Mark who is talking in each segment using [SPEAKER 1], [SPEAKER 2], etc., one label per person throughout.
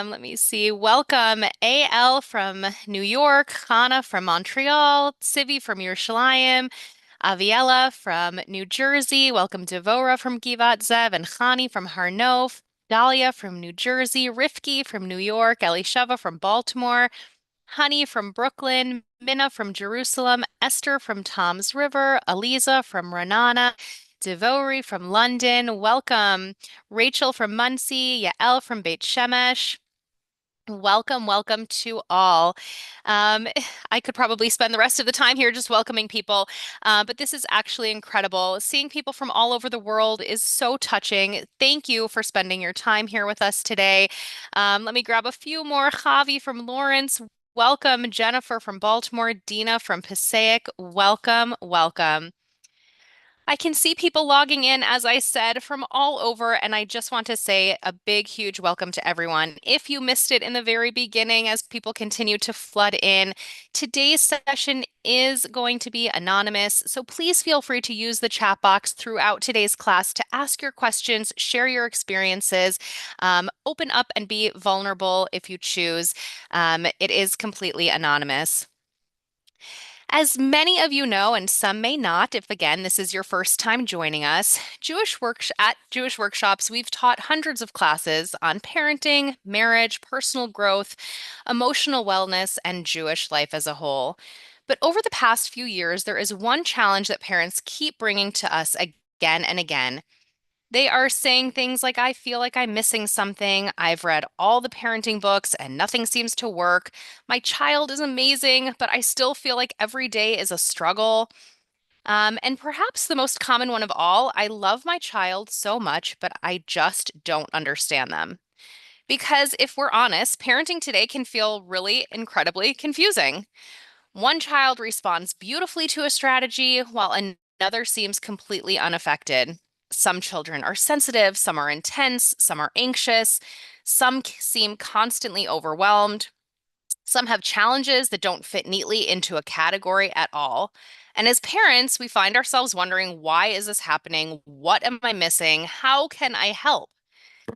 [SPEAKER 1] Let me see. Welcome, AL from New York, Hannah from Montreal, Sivi from Yerushalayim, Aviella from New Jersey. Welcome, Devora from Givat Zev, and Khani from Harnof, Dahlia from New Jersey, Rifki from New York, Elisheva from Baltimore, Honey from Brooklyn, Minna from Jerusalem, Esther from Tom's River, Aliza from Renana, Devori from London. Welcome. Rachel from Muncie, Yael from Beit Shemesh. Welcome, welcome to all. Um, I could probably spend the rest of the time here just welcoming people, but this is actually incredible. Seeing people from all over the world is so touching. Thank you for spending your time here with us today. Let me grab a few more. Javi from Lawrence. Welcome, Jennifer from Baltimore, Dina from Passaic. Welcome, welcome. I can see people logging in, as I said, from all over, and I just want to say a big, huge welcome to everyone. If you missed it in the very beginning, as people continue to flood in, today's session is going to be anonymous, so please feel free to use the chat box throughout today's class to ask your questions, share your experiences, open up and be vulnerable if you choose. It is completely anonymous. As many of you know, and some may not, if again this is your first time joining us, at Jewish Workshops, we've taught hundreds of classes on parenting, marriage, personal growth, emotional wellness, and Jewish life as a whole. But over the past few years, there is one challenge that parents keep bringing to us again and again. They are saying things like, I feel like I'm missing something. I've read all the parenting books and nothing seems to work. My child is amazing, but I still feel like every day is a struggle. And perhaps the most common one of all, I love my child so much, but I just don't understand them. Because if we're honest, parenting today can feel really incredibly confusing. One child responds beautifully to a strategy, while another seems completely unaffected. Some children are sensitive, some are intense, some are anxious, some seem constantly overwhelmed. Some have challenges that don't fit neatly into a category at all. And as parents, we find ourselves wondering, why is this happening? What am I missing? How can I help?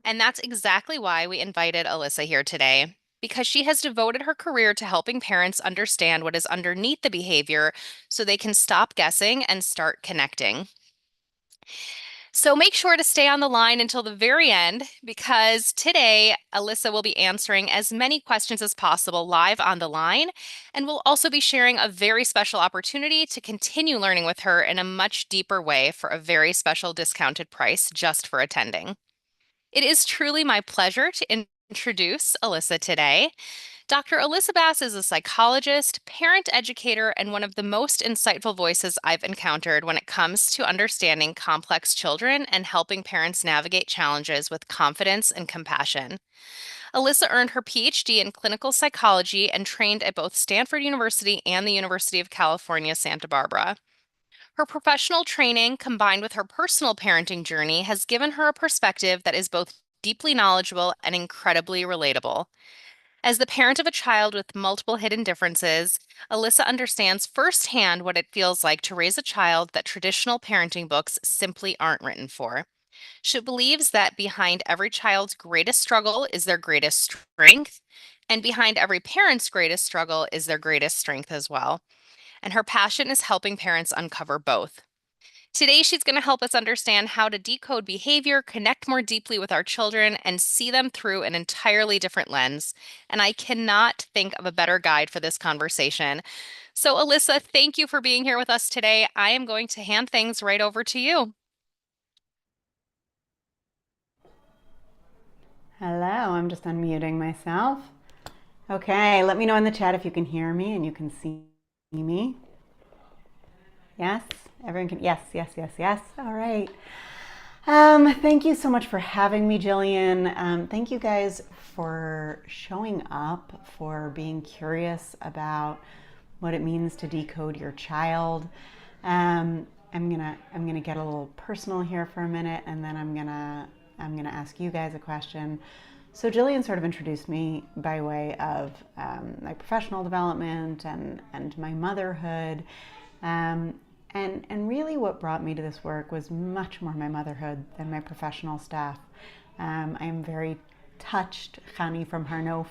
[SPEAKER 1] And that's exactly why we invited Ilyssa here today, because she has devoted her career to helping parents understand what is underneath the behavior so they can stop guessing and start connecting. So make sure to stay on the line until the very end, because today Ilyssa will be answering as many questions as possible live on the line, and we'll also be sharing a very special opportunity to continue learning with her in a much deeper way for a very special discounted price just for attending. It is truly my pleasure to introduce Ilyssa today. Dr. Ilyssa Bass is a psychologist, parent educator, and one of the most insightful voices I've encountered when it comes to understanding complex children and helping parents navigate challenges with confidence and compassion. Ilyssa earned her PhD in clinical psychology and trained at both Stanford University and the University of California, Santa Barbara. Her professional training, combined with her personal parenting journey, has given her a perspective that is both deeply knowledgeable and incredibly relatable. As the parent of a child with multiple hidden differences, Ilyssa understands firsthand what it feels like to raise a child that traditional parenting books simply aren't written for. She believes that behind every child's greatest struggle is their greatest strength, and behind every parent's greatest struggle is their greatest strength as well. And her passion is helping parents uncover both. Today, she's going to help us understand how to decode behavior, connect more deeply with our children, and see them through an entirely different lens. And I cannot think of a better guide for this conversation. So, Ilyssa, thank you for being here with us today. I am going to hand things right over to you.
[SPEAKER 2] Hello, I'm just unmuting myself. Okay, let me know in the chat if you can hear me and you can see me. Yes, everyone can. Yes, yes, yes, yes. All right. Thank you so much for having me, Jillian. Thank you guys for showing up, for being curious about what it means to decode your child. I'm gonna get a little personal here for a minute, and then I'm gonna ask you guys a question. So Jillian sort of introduced me by way of my professional development and my motherhood. Um, and really what brought me to this work was much more my motherhood than my professional stuff. I am very touched. Khani from Harnof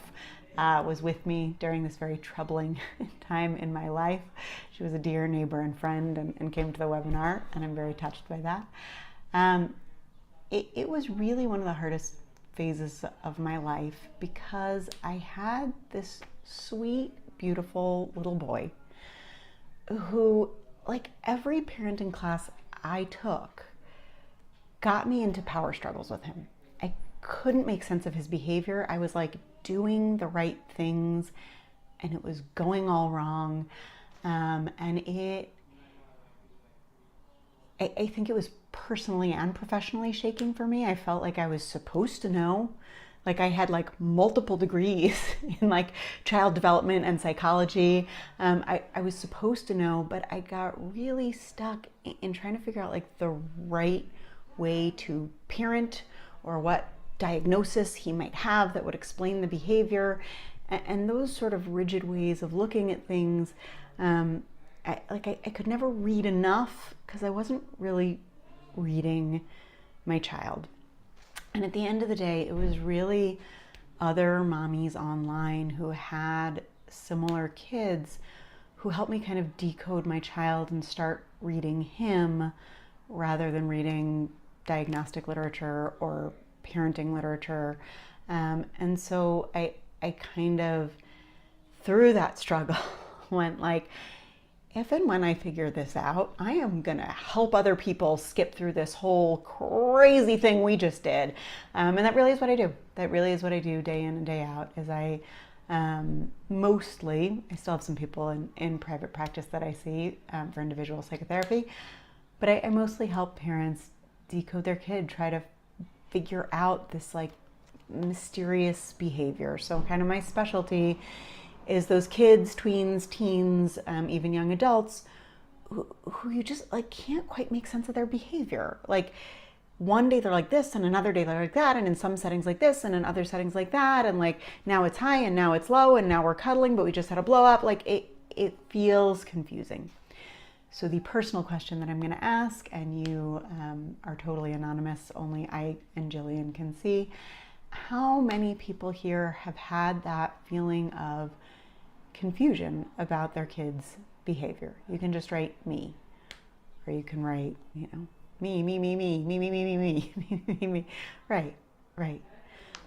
[SPEAKER 2] was with me during this very troubling time in my life. She was a dear neighbor and friend and came to the webinar, and I'm very touched by that. It was really one of the hardest phases of my life because I had this sweet, beautiful little boy who, like every parenting class I took, got me into power struggles with him. I couldn't make sense of his behavior. I was like doing the right things and it was going all wrong. I think it was personally and professionally shaking for me. I felt like I was supposed to know. Like I had like multiple degrees in like child development and psychology. I was supposed to know, but I got really stuck in trying to figure out like the right way to parent or what diagnosis he might have that would explain the behavior. And those sort of rigid ways of looking at things, I could never read enough because I wasn't really reading my child. And at the end of the day, it was really other mommies online who had similar kids who helped me kind of decode my child and start reading him rather than reading diagnostic literature or parenting literature. And so I kind of, through that struggle, went like, if and when I figure this out, I am going to help other people skip through this whole crazy thing we just did. And that really is what I do. That really is what I do day in and day out. Is I mostly, I still have some people in private practice that I see for individual psychotherapy, but I mostly help parents decode their kid, try to figure out this like mysterious behavior. So kind of my specialty is those kids, tweens, teens, even young adults who you just like can't quite make sense of their behavior. Like one day they're like this and another day they're like that, and in some settings like this and in other settings like that, and like now it's high and now it's low and now we're cuddling but we just had a blow up. Like it feels confusing. So the personal question that I'm going to ask, and you are totally anonymous, only I and Jillian can see, how many people here have had that feeling of confusion about their kids' behavior? You can just write me, or you can write, me, me, me, me, me, me, me, me, me, me, me. Right.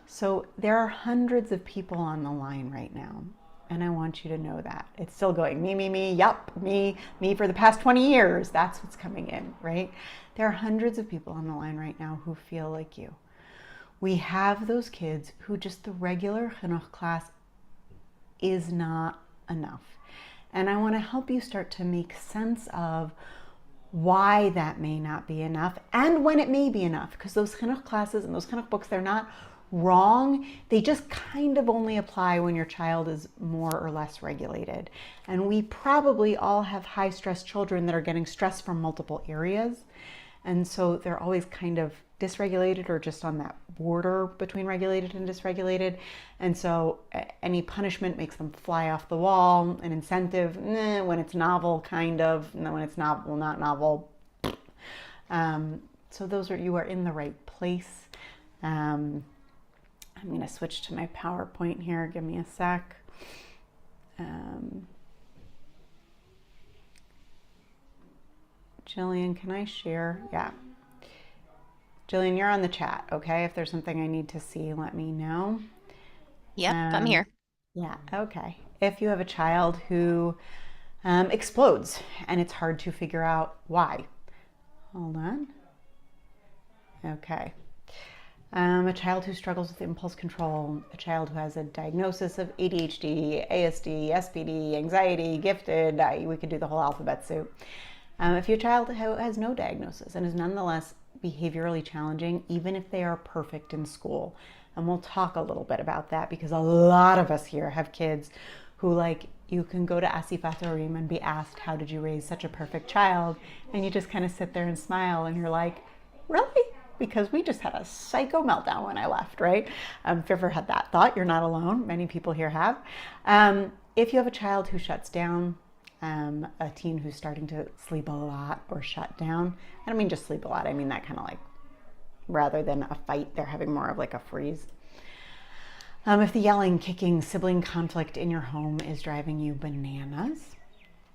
[SPEAKER 2] So there are hundreds of people on the line right now, and I want you to know that. It's still going, me, yup, me for the past 20 years. That's what's coming in, right? There are hundreds of people on the line right now who feel like you. We have those kids who just the regular chinuch class is not enough. And I want to help you start to make sense of why that may not be enough and when it may be enough. Because those chinuch classes and those chinuch books, they're not wrong. They just kind of only apply when your child is more or less regulated. And we probably all have high stress children that are getting stress from multiple areas. And so they're always kind of dysregulated or just on that border between regulated and dysregulated. And so any punishment makes them fly off the wall. An incentive, when it's novel, kind of. And when it's novel, not novel. So you are in the right place. I'm going to switch to my PowerPoint here. Give me a sec. Jillian, can I share? Yeah. Jillian, you're on the chat, okay? If there's something I need to see, let me know.
[SPEAKER 1] Yep, I'm here.
[SPEAKER 2] Yeah, okay. If you have a child who explodes and it's hard to figure out why. Hold on. Okay. A child who struggles with impulse control, a child who has a diagnosis of ADHD, ASD, SPD, anxiety, gifted, we could do the whole alphabet soup. If your child has no diagnosis and is nonetheless behaviorally challenging, even if they are perfect in school, and we'll talk a little bit about that because a lot of us here have kids who like, you can go to Asifat Horim and be asked, how did you raise such a perfect child? And you just kind of sit there and smile and you're like, really? Because we just had a psycho meltdown when I left, right? If you ever had that thought, you're not alone. Many people here have. If you have a child who shuts down, a teen who's starting to sleep a lot or shut down, I don't mean just sleep a lot, I mean that kind of like, rather than a fight, they're having more of like a freeze. If the yelling, kicking, sibling conflict in your home is driving you bananas,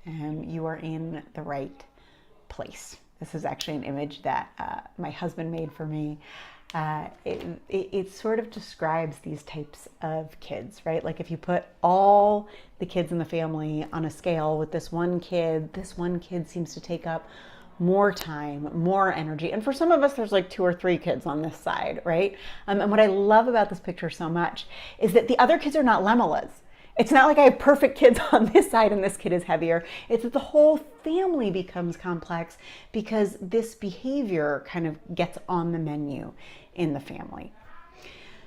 [SPEAKER 2] you are in the right place. This is actually an image that my husband made for me. It sort of describes these types of kids, right? Like if you put all the kids in the family on a scale with this one kid seems to take up more time, more energy. And for some of us, there's like 2 or 3 kids on this side, right? And what I love about this picture so much is that the other kids are not Lemelas. It's not like I have perfect kids on this side and this kid is heavier. It's that the whole family becomes complex because this behavior kind of gets on the menu in the family.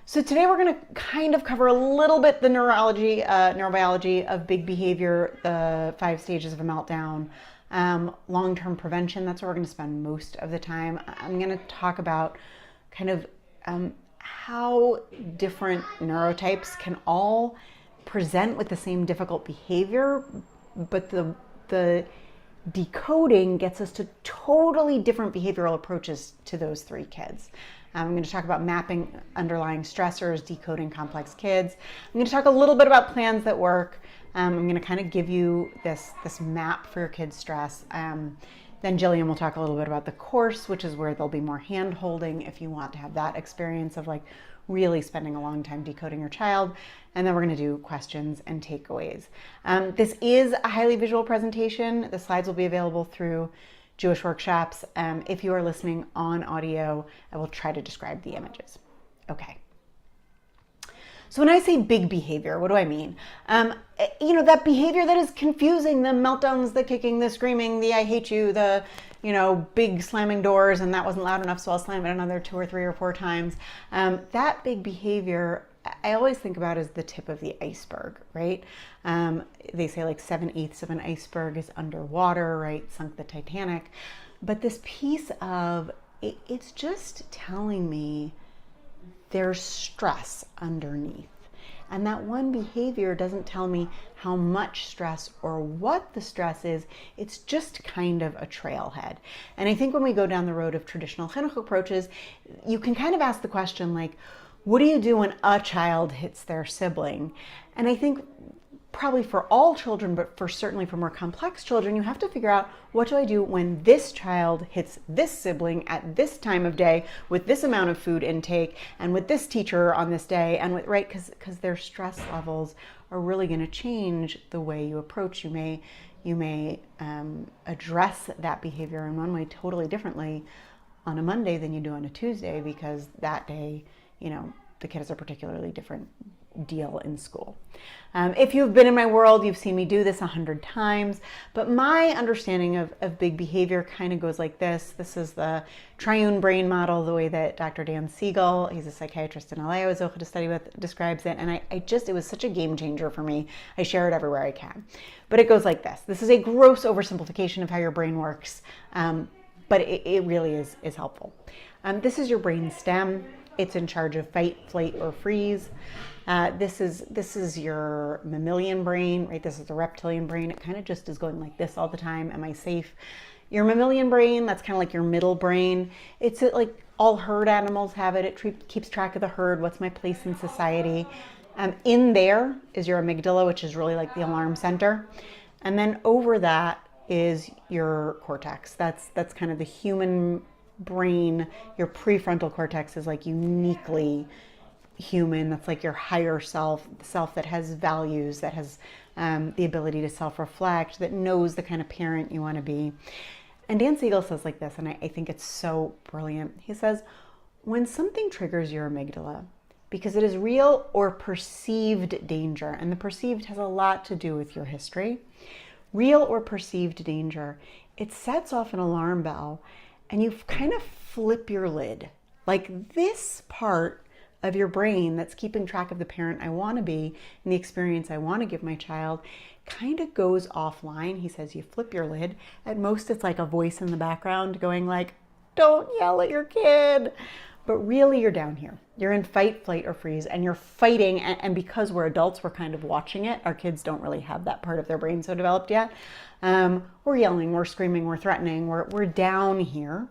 [SPEAKER 2] So today we're going to kind of cover a little bit the neurobiology of big behavior, the 5 stages of a meltdown, long-term prevention. That's where we're going to spend most of the time. I'm going to talk about kind of how different neurotypes can all present with the same difficult behavior, but the decoding gets us to totally different behavioral approaches to those 3 kids. I'm going to talk about mapping underlying stressors, decoding complex kids. I'm going to talk a little bit about plans that work. I'm going to kind of give you this map for your kids' stress. Then Jillian will talk a little bit about the course, which is where there'll be more hand holding if you want to have that experience of like really spending a long time decoding your child. And then we're going to do questions and takeaways. This is a highly visual presentation. The slides will be available through Jewish Workshops. If you are listening on audio, I will try to describe the images. Okay. So when I say big behavior, what do I mean? That behavior that is confusing, the meltdowns, the kicking, the screaming, the I hate you, the, big slamming doors, and that wasn't loud enough, so I'll slam it another 2 or 3 or 4 times. That big behavior, I always think about as the tip of the iceberg, right? They say like 7/8 of an iceberg is underwater, right? Sunk the Titanic. But this piece of, it's just telling me there's stress underneath. And that one behavior doesn't tell me how much stress or what the stress is. It's just kind of a trailhead. And I think when we go down the road of traditional chinuch approaches, you can kind of ask the question like, what do you do when a child hits their sibling? And I think probably for all children, but certainly for more complex children, you have to figure out, what do I do when this child hits this sibling at this time of day with this amount of food intake and with this teacher on this day, and with, right, because their stress levels are really going to change the way you approach. You may address that behavior in one way totally differently on a Monday than you do on a Tuesday, because that day, the kid has a particularly different deal in school. If you've been in my world, you've seen me do this 100 times, but my understanding of big behavior kind of goes like this. This is the triune brain model, the way that Dr. Dan Siegel, he's a psychiatrist in LA I was able to study with, describes it. And it was such a game changer for me. I share it everywhere I can. But it goes like this. This is a gross oversimplification of how your brain works, but it really is helpful. This is your brain stem. It's in charge of fight, flight, or freeze. This is your mammalian brain, right? This is the reptilian brain. It kind of just is going like this all the time. Am I safe? Your mammalian brain, that's kind of like your middle brain. It's like all herd animals have it. It keeps track of the herd. What's my place in society? In there is your amygdala, which is really like the alarm center. And then over that is your cortex. That's kind of the human brain. Your prefrontal cortex is like uniquely human. That's like your higher self, the self that has values, that has the ability to self-reflect, that knows the kind of parent you want to be. And Dan Siegel says like this, and I think it's so brilliant. He says, when something triggers your amygdala, because it is real or perceived danger, and the perceived has a lot to do with your history, real or perceived danger, it sets off an alarm bell, and you kind of flip your lid. Like this part of your brain that's keeping track of the parent I want to be and the experience I want to give my child kind of goes offline. He says you flip your lid. At most it's like a voice in the background going like, don't yell at your kid. But really you're down here. You're in fight, flight, or freeze, and you're fighting. And because we're adults, we're kind of watching it. Our kids don't really have that part of their brain so developed yet. We're yelling, we're screaming, we're threatening, we're down here.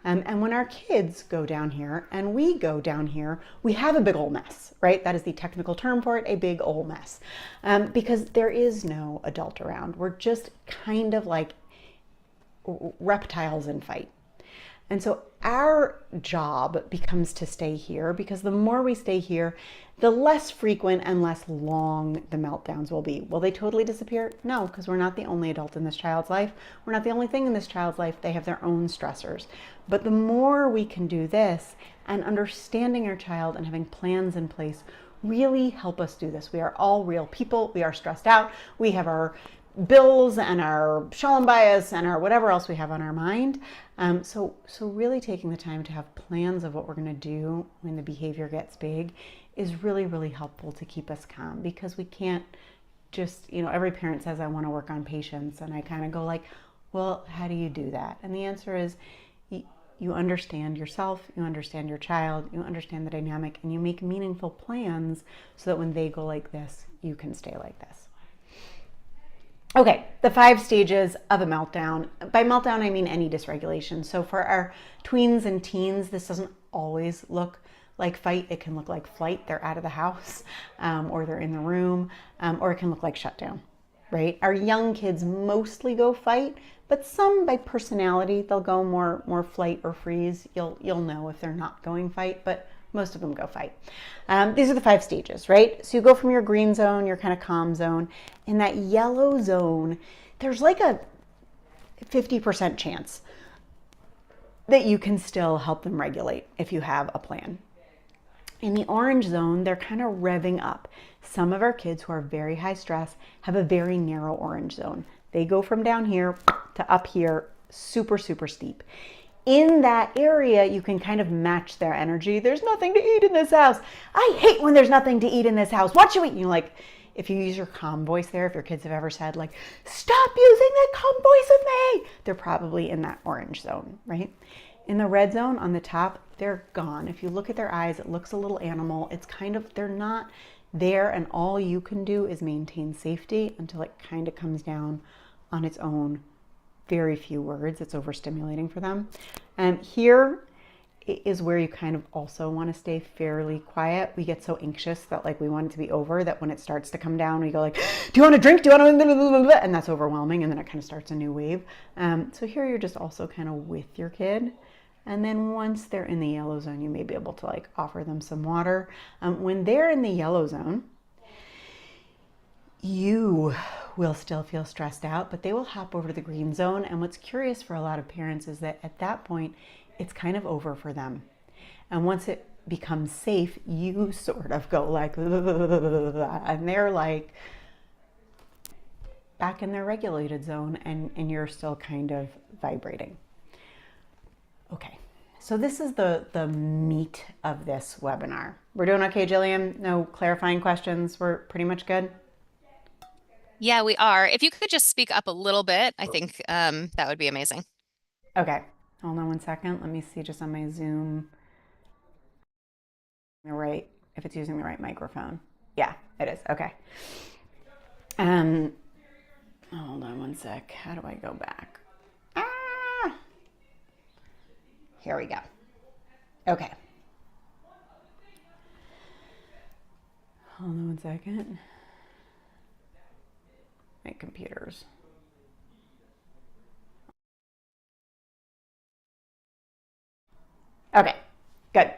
[SPEAKER 2] And when our kids go down here and we go down here, we have a big old mess, right? That is the technical term for it, a big old mess. Because there is no adult around. We're just kind of like reptiles in fight. And so our job becomes to stay here, because the more we stay here, the less frequent and less long the meltdowns will be. Will they totally disappear? No, because we're not the only adult in this child's life. We're not the only thing in this child's life. They have their own stressors. But the more we can do this, and understanding our child and having plans in place really help us do this. We are all real people. We are stressed out. We have our bills and our shalom bias and our whatever else we have on our mind. So really taking the time to have plans of what we're going to do when the behavior gets big is really, really helpful to keep us calm, because we can't just, every parent says, I want to work on patience. And I kind of go like, well, how do you do that? And the answer is you understand yourself, you understand your child, you understand the dynamic, and you make meaningful plans so that when they go like this, you can stay like this. Okay, the 5 stages of a meltdown. By meltdown, I mean any dysregulation. So for our tweens and teens, this doesn't always look like fight. It can look like flight. They're out of the house, or they're in the room, or it can look like shutdown, right? Our young kids mostly go fight, but some by personality, they'll go more flight or freeze. You'll know if they're not going fight, but most of them go fight. These are the 5 stages, right? So you go from your green zone, your kind of calm zone. In that yellow zone, there's like a 50% chance that you can still help them regulate if you have a plan. In the orange zone, they're kind of revving up. Some of our kids who are very high stress have a very narrow orange zone. They go from down here to up here, super, super steep. In that area, you can kind of match their energy. There's nothing to eat in this house. I hate when there's nothing to eat in this house. What should we eat? Like, if you use your calm voice there, if your kids have ever said like, stop using that calm voice with me, they're probably in that orange zone, right? In the red zone on the top, they're gone. If you look at their eyes, it looks a little animal. It's kind of, they're not there, and all you can do is maintain safety until it kind of comes down on its own. Very few words. It's overstimulating for them. And here is where you kind of also want to stay fairly quiet. We get so anxious that like we want it to be over, that when it starts to come down, we go like, do you want a drink? Do you want to, and that's overwhelming. And then it kind of starts a new wave. So here you're just also kind of with your kid. And then once they're in the yellow zone, you may be able to like offer them some water. When they're in the yellow zone, you will still feel stressed out, but they will hop over to the green zone. And what's curious for a lot of parents is that at that point, it's kind of over for them. And once it becomes safe, you sort of go like, and they're like back in their regulated zone, and you're still kind of vibrating. Okay, so this is the meat of this webinar. We're doing okay, Jillian? No clarifying questions? We're pretty much good?
[SPEAKER 1] Yeah, we are. If you could just speak up a little bit, I think that would be amazing.
[SPEAKER 2] Okay, hold on 1 second. Let me see just on my Zoom. If it's using the right microphone. Yeah, it is. Okay. Hold on 1 sec. How do I go back? Here we go. Okay. Hold on 1 second. My computers. Okay, good.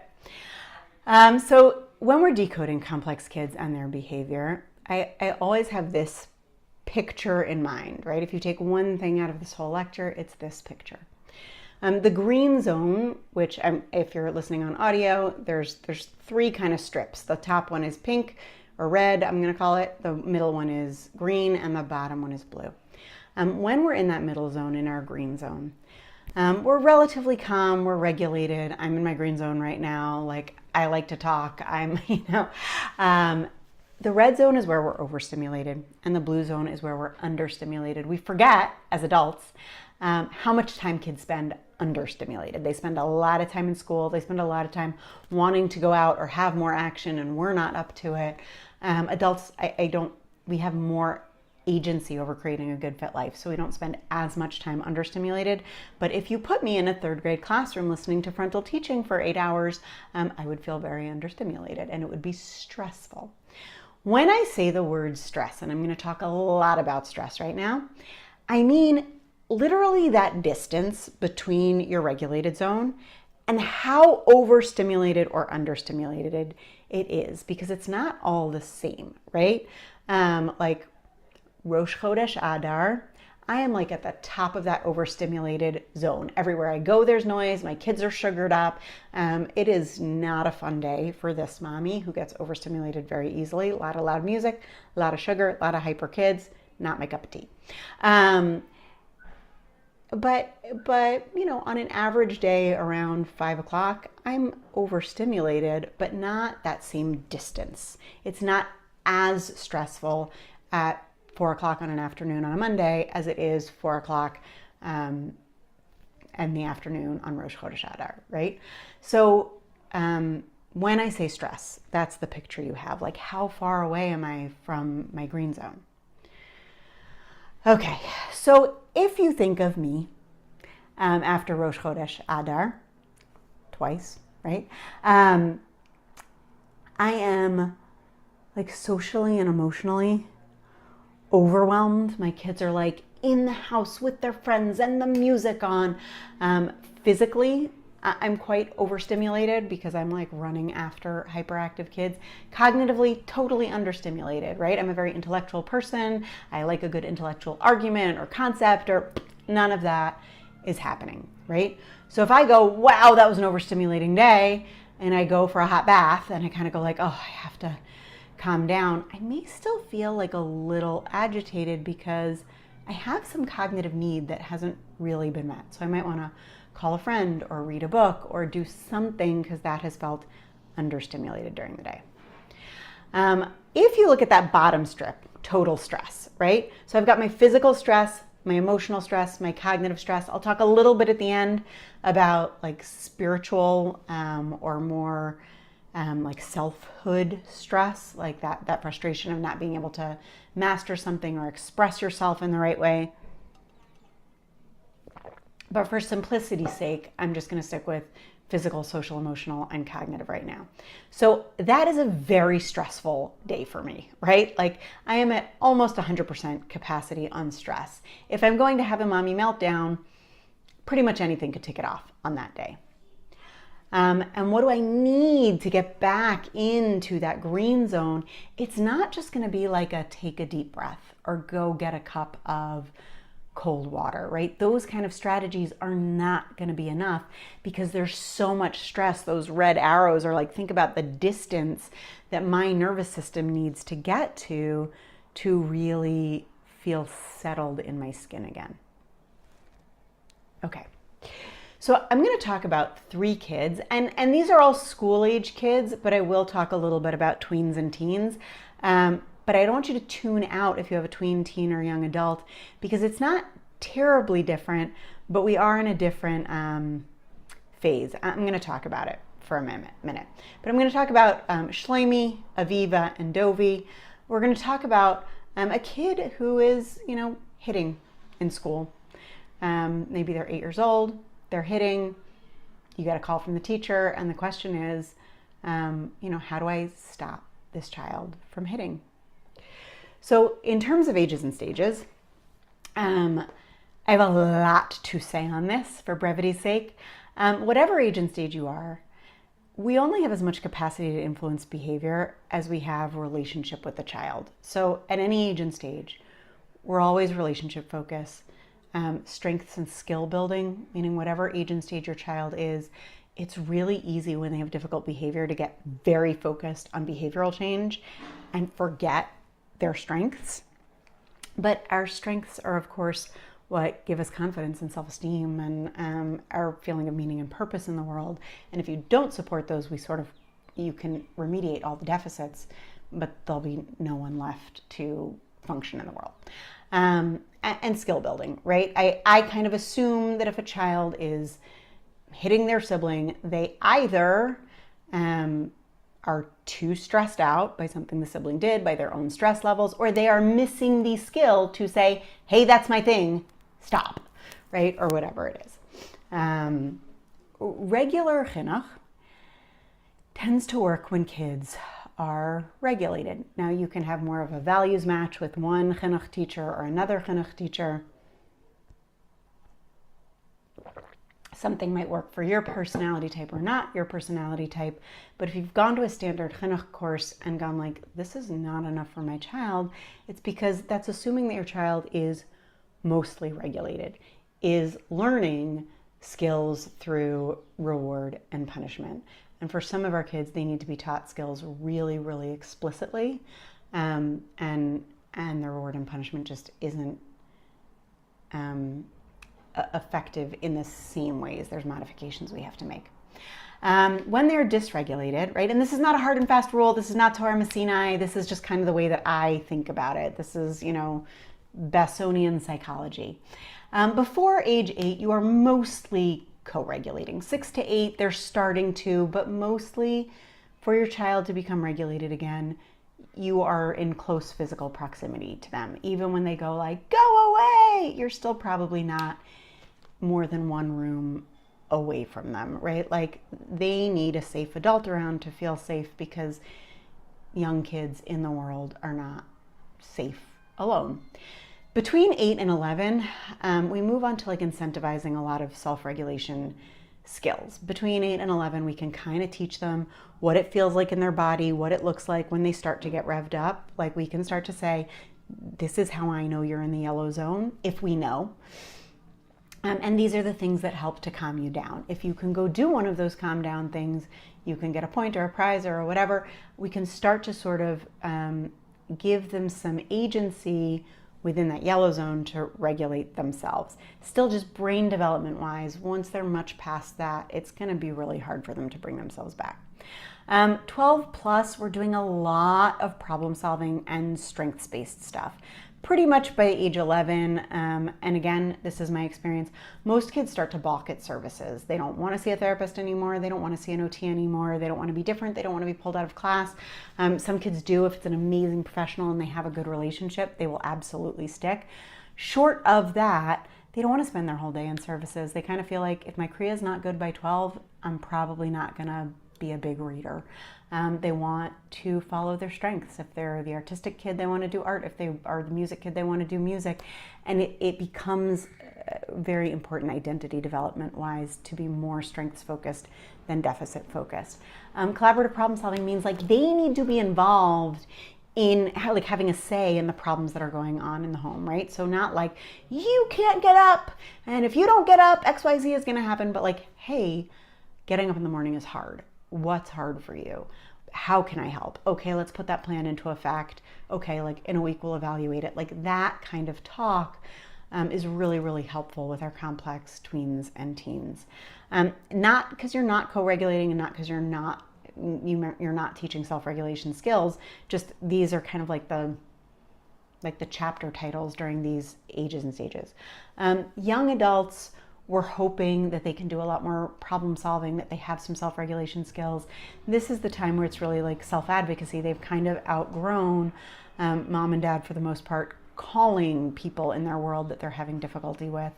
[SPEAKER 2] So when we're decoding complex kids and their behavior, I always have this picture in mind, right? If you take one thing out of this whole lecture, it's this picture. The green zone, which if you're listening on audio, there's 3 kind of strips. The top one is pink or red, I'm going to call it. The middle one is green, and the bottom one is blue. When we're in that middle zone, in our green zone, we're relatively calm, we're regulated. I'm in my green zone right now. Like, I like to talk. The red zone is where we're overstimulated, and the blue zone is where we're understimulated. We forget as adults how much time kids spend understimulated. They spend a lot of time in school. They spend a lot of time wanting to go out or have more action, and we're not up to it. Adults, we have more agency over creating a good fit life, so we don't spend as much time understimulated. But if you put me in a third grade classroom listening to frontal teaching for 8 hours, I would feel very understimulated and it would be stressful. When I say the word stress, and I'm going to talk a lot about stress right now, I mean literally that distance between your regulated zone and how overstimulated or understimulated it is, because it's not all the same, right? Like Rosh Chodesh Adar, I am like at the top of that overstimulated zone. Everywhere I go, there's noise. My kids are sugared up. It is not a fun day for this mommy who gets overstimulated very easily. A lot of loud music, a lot of sugar, a lot of hyper kids. Not my cup of tea. But on an average day around 5 o'clock, I'm overstimulated, but not that same distance. It's not as stressful at 4 o'clock on an afternoon on a Monday as it is 4 o'clock in the afternoon on Rosh Chodesh Adar, right? So when I say stress, that's the picture you have. Like, how far away am I from my green zone? Okay, so if you think of me after Rosh Chodesh Adar, twice, right? I am like socially and emotionally overwhelmed. My kids are like in the house with their friends and the music on. Physically, I'm quite overstimulated because I'm like running after hyperactive kids. Cognitively, totally understimulated, right? I'm a very intellectual person. I like a good intellectual argument or concept, or none of that is happening, right? So if I go, wow, that was an overstimulating day, and I go for a hot bath and I kind of go like, oh, I have to calm down, I may still feel like a little agitated because I have some cognitive need that hasn't really been met. So I might want to call a friend or read a book or do something because that has felt understimulated during the day. If you look at that bottom strip, total stress, right? So I've got my physical stress, my emotional stress, my cognitive stress. I'll talk a little bit at the end about like spiritual or more like selfhood stress, like that frustration of not being able to master something or express yourself in the right way. But for simplicity's sake, I'm just going to stick with physical, social, emotional, and cognitive right now. So that is a very stressful day for me, right? Like I am at almost 100% capacity on stress. If I'm going to have a mommy meltdown, pretty much anything could take it off on that day. And what do I need to get back into that green zone? It's not just going to be like a take a deep breath or go get a cup of cold water, right? Those kind of strategies are not going to be enough because there's so much stress. Those red arrows are like, think about the distance that my nervous system needs to get to really feel settled in my skin again. Okay. So I'm going to talk about 3 kids, and these are all school-age kids, but I will talk a little bit about tweens and teens. But I don't want you to tune out if you have a tween, teen, or young adult, because it's not terribly different, but we are in a different phase. I'm going to talk about it for a minute. But I'm going to talk about Shlomi, Aviva, and Dovi. We're going to talk about a kid who is, hitting in school. Maybe they're 8 years old. They're hitting, you got a call from the teacher, and the question is, how do I stop this child from hitting? So in terms of ages and stages, I have a lot to say on this for brevity's sake. Whatever age and stage you are, we only have as much capacity to influence behavior as we have relationship with the child. So at any age and stage, we're always relationship focused. Strengths and skill building, meaning whatever age and stage your child is, it's really easy when they have difficult behavior to get very focused on behavioral change and forget their strengths. But our strengths are, of course, what give us confidence and self-esteem and our feeling of meaning and purpose in the world. And if you don't support those, you can remediate all the deficits, but there'll be no one left to function in the world. And skill building, right? I kind of assume that if a child is hitting their sibling, they either are too stressed out by something the sibling did, by their own stress levels, or they are missing the skill to say, hey, that's my thing, stop, right? Or whatever it is. Regular chinuch tends to work when kids are regulated. Now, you can have more of a values match with one chinuch teacher or another chinuch teacher. Something might work for your personality type or not your personality type, but if you've gone to a standard chinuch course and gone like, this is not enough for my child, it's because that's assuming that your child is mostly regulated, is learning skills through reward and punishment. And for some of our kids, they need to be taught skills really, really explicitly, and the reward and punishment just isn't effective in the same ways. There's modifications we have to make. When they're dysregulated, right? And this is not a hard and fast rule. This is not Torah Messini. This is just kind of the way that I think about it. This is, Bassonian psychology. Before age 8, you are mostly co-regulating. 6 to 8, they're starting to, but mostly for your child to become regulated again, you are in close physical proximity to them. Even when they go like, go away, you're still probably not more than one room away from them, right? Like, they need a safe adult around to feel safe, because young kids in the world are not safe alone. Between 8 and 11, we move on to like incentivizing a lot of self-regulation skills. Between 8 and 11, we can kind of teach them what it feels like in their body, what it looks like when they start to get revved up. Like, we can start to say, this is how I know you're in the yellow zone, if we know. And these are the things that help to calm you down. If you can go do one of those calm down things, you can get a point or a prize or whatever. We can start to sort of give them some agency within that yellow zone to regulate themselves. Still, just brain development wise, once they're much past that, it's going to be really hard for them to bring themselves back. 12 plus, we're doing a lot of problem solving and strengths-based stuff. Pretty much by age 11, and again, this is my experience, most kids start to balk at services. They don't want to see a therapist anymore. They don't want to see an OT anymore. They don't want to be different. They don't want to be pulled out of class. Some kids do. If it's an amazing professional and they have a good relationship, they will absolutely stick. Short of that, they don't want to spend their whole day in services. They kind of feel like, if my Kriya is not good by 12, I'm probably not going to be a big reader. They want to follow their strengths. If they're the artistic kid, they want to do art. If they are the music kid, they want to do music. And it becomes very important identity development wise to be more strengths focused than deficit focused. Collaborative problem solving means like they need to be involved in like having a say in the problems that are going on in the home, right? So not like, you can't get up, and if you don't get up, XYZ is going to happen, but like, hey, getting up in the morning is hard. What's hard for you? How can I help? Okay, let's put that plan into effect. Okay, like in a week we'll evaluate it. Like that kind of talk is really, really helpful with our complex tweens and teens. Not because you're not co-regulating, and not because you're not teaching self-regulation skills. Just these are kind of like the chapter titles during these ages and stages. Young adults, we're hoping that they can do a lot more problem solving, that they have some self-regulation skills. This is the time where it's really like self-advocacy. They've kind of outgrown mom and dad, for the most part, calling people in their world that they're having difficulty with.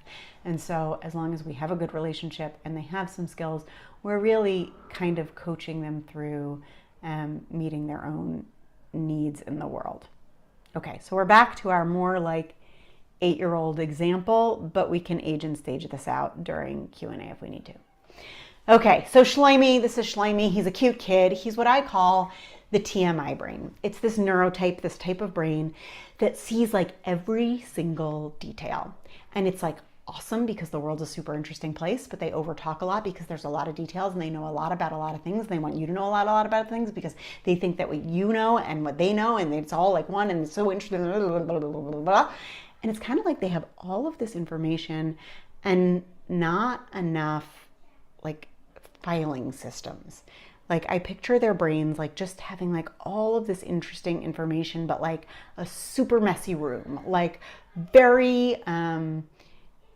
[SPEAKER 2] And so as long as we have a good relationship and they have some skills, we're really kind of coaching them through meeting their own needs in the world. Okay, so we're back to our more like 8-year-old example, but we can age and stage this out during Q&A if we need to. Okay, so Shlomi, this is Shlomi. He's a cute kid. He's what I call the TMI brain. It's this neurotype, this type of brain that sees like every single detail. And it's like awesome because the world's a super interesting place, but they overtalk a lot because there's a lot of details and they know a lot about a lot of things. They want you to know a lot about things because they think that what you know and what they know, and it's all like one, and it's so interesting, blah, blah, blah, blah, blah. And it's kind of like they have all of this information and not enough like filing systems. Like I picture their brains like just having like all of this interesting information, but like a super messy room, like very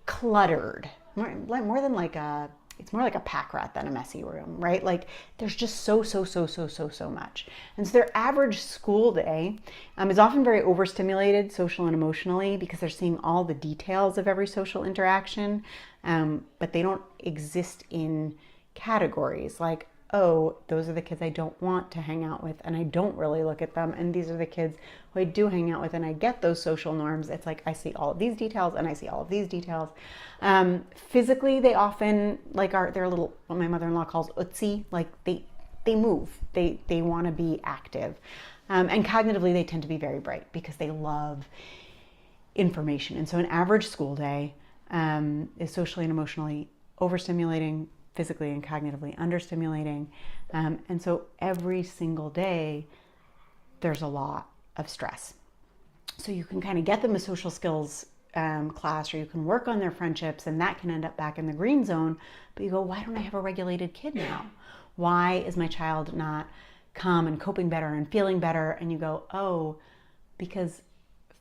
[SPEAKER 2] cluttered, more than like a it's more like a pack rat than a messy room, right? Like there's just so much. And so their average school day is often very overstimulated social and emotionally because they're seeing all the details of every social interaction, but they don't exist in categories like, oh, those are the kids I don't want to hang out with and I don't really look at them. And these are the kids who I do hang out with and I get those social norms. It's like I see all of these details and I see all of these details. Physically, they often they're a little, what my mother-in-law calls utsy, like they move, they want to be active. And cognitively, they tend to be very bright because they love information. And so an average school day is socially and emotionally overstimulating, physically and cognitively understimulating. And so every single day, there's a lot of stress. So you can kind of get them a social skills class, or you can work on their friendships, and that can end up back in the green zone. But you go, why don't I have a regulated kid now? Why is my child not calm and coping better and feeling better? And you go, oh, because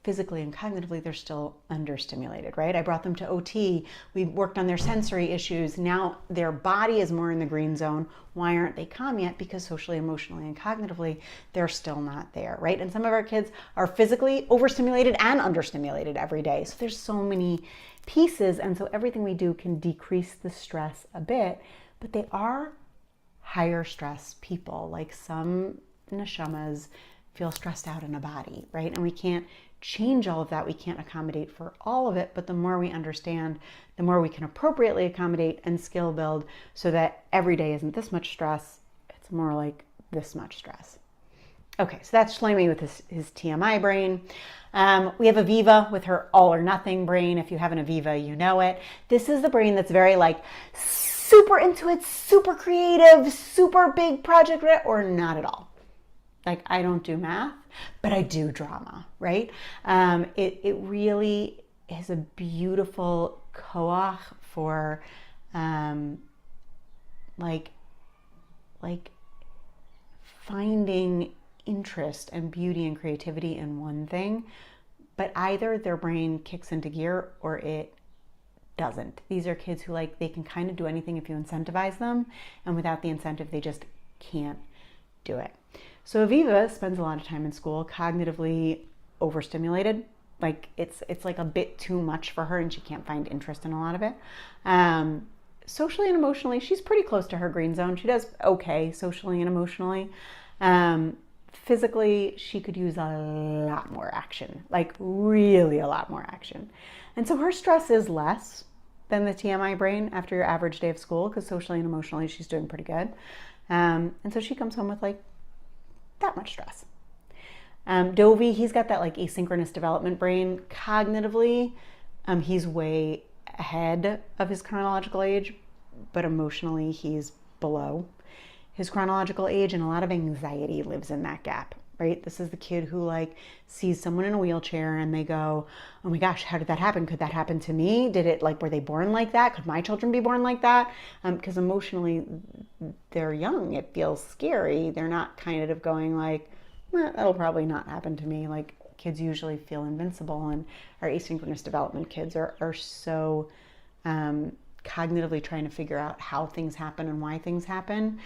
[SPEAKER 2] physically and cognitively, they're still understimulated, right? I brought them to OT. We worked on their sensory issues. Now their body is more in the green zone. Why aren't they calm yet? Because socially, emotionally, and cognitively, they're still not there, right? And some of our kids are physically overstimulated and understimulated every day. So there's so many pieces. And so everything we do can decrease the stress a bit, but they are higher stress people. Like some neshamas feel stressed out in a body, right? And we can't change all of that. We can't accommodate for all of it, but the more we understand, the more we can appropriately accommodate and skill build so that every day isn't this much stress, it's more like this much stress. Okay, so that's Shlomi with his TMI brain. We have Aviva with her all or nothing brain. If you have an Aviva, you know it. This is the brain that's very like super into it, super creative, super big project, or not at all. Like I don't do math, but I do drama, right? It really is a beautiful koach for like finding interest and beauty and creativity in one thing, but either their brain kicks into gear or it doesn't. These are kids who they can kind of do anything if you incentivize them, and without the incentive, they just can't do it. So Aviva spends a lot of time in school, cognitively overstimulated. Like it's like a bit too much for her and she can't find interest in a lot of it. Socially and emotionally, she's pretty close to her green zone. She does okay socially and emotionally. Physically, she could use a lot more action, like really a lot more action. And so her stress is less than the TMI brain after your average day of school because socially and emotionally, she's doing pretty good. And so she comes home with that much stress. Dovey, he's got that asynchronous development brain. Cognitively, he's way ahead of his chronological age, but emotionally he's below his chronological age, and a lot of anxiety lives in that gap, right? This is the kid who sees someone in a wheelchair and they go, oh my gosh, how did that happen? Could that happen to me? Did it were they born like that? Could my children be born like that? Because emotionally they're young. It feels scary. They're not kind of going that'll probably not happen to me. Kids usually feel invincible, and our asynchronous development kids are so cognitively trying to figure out how things happen and why things happen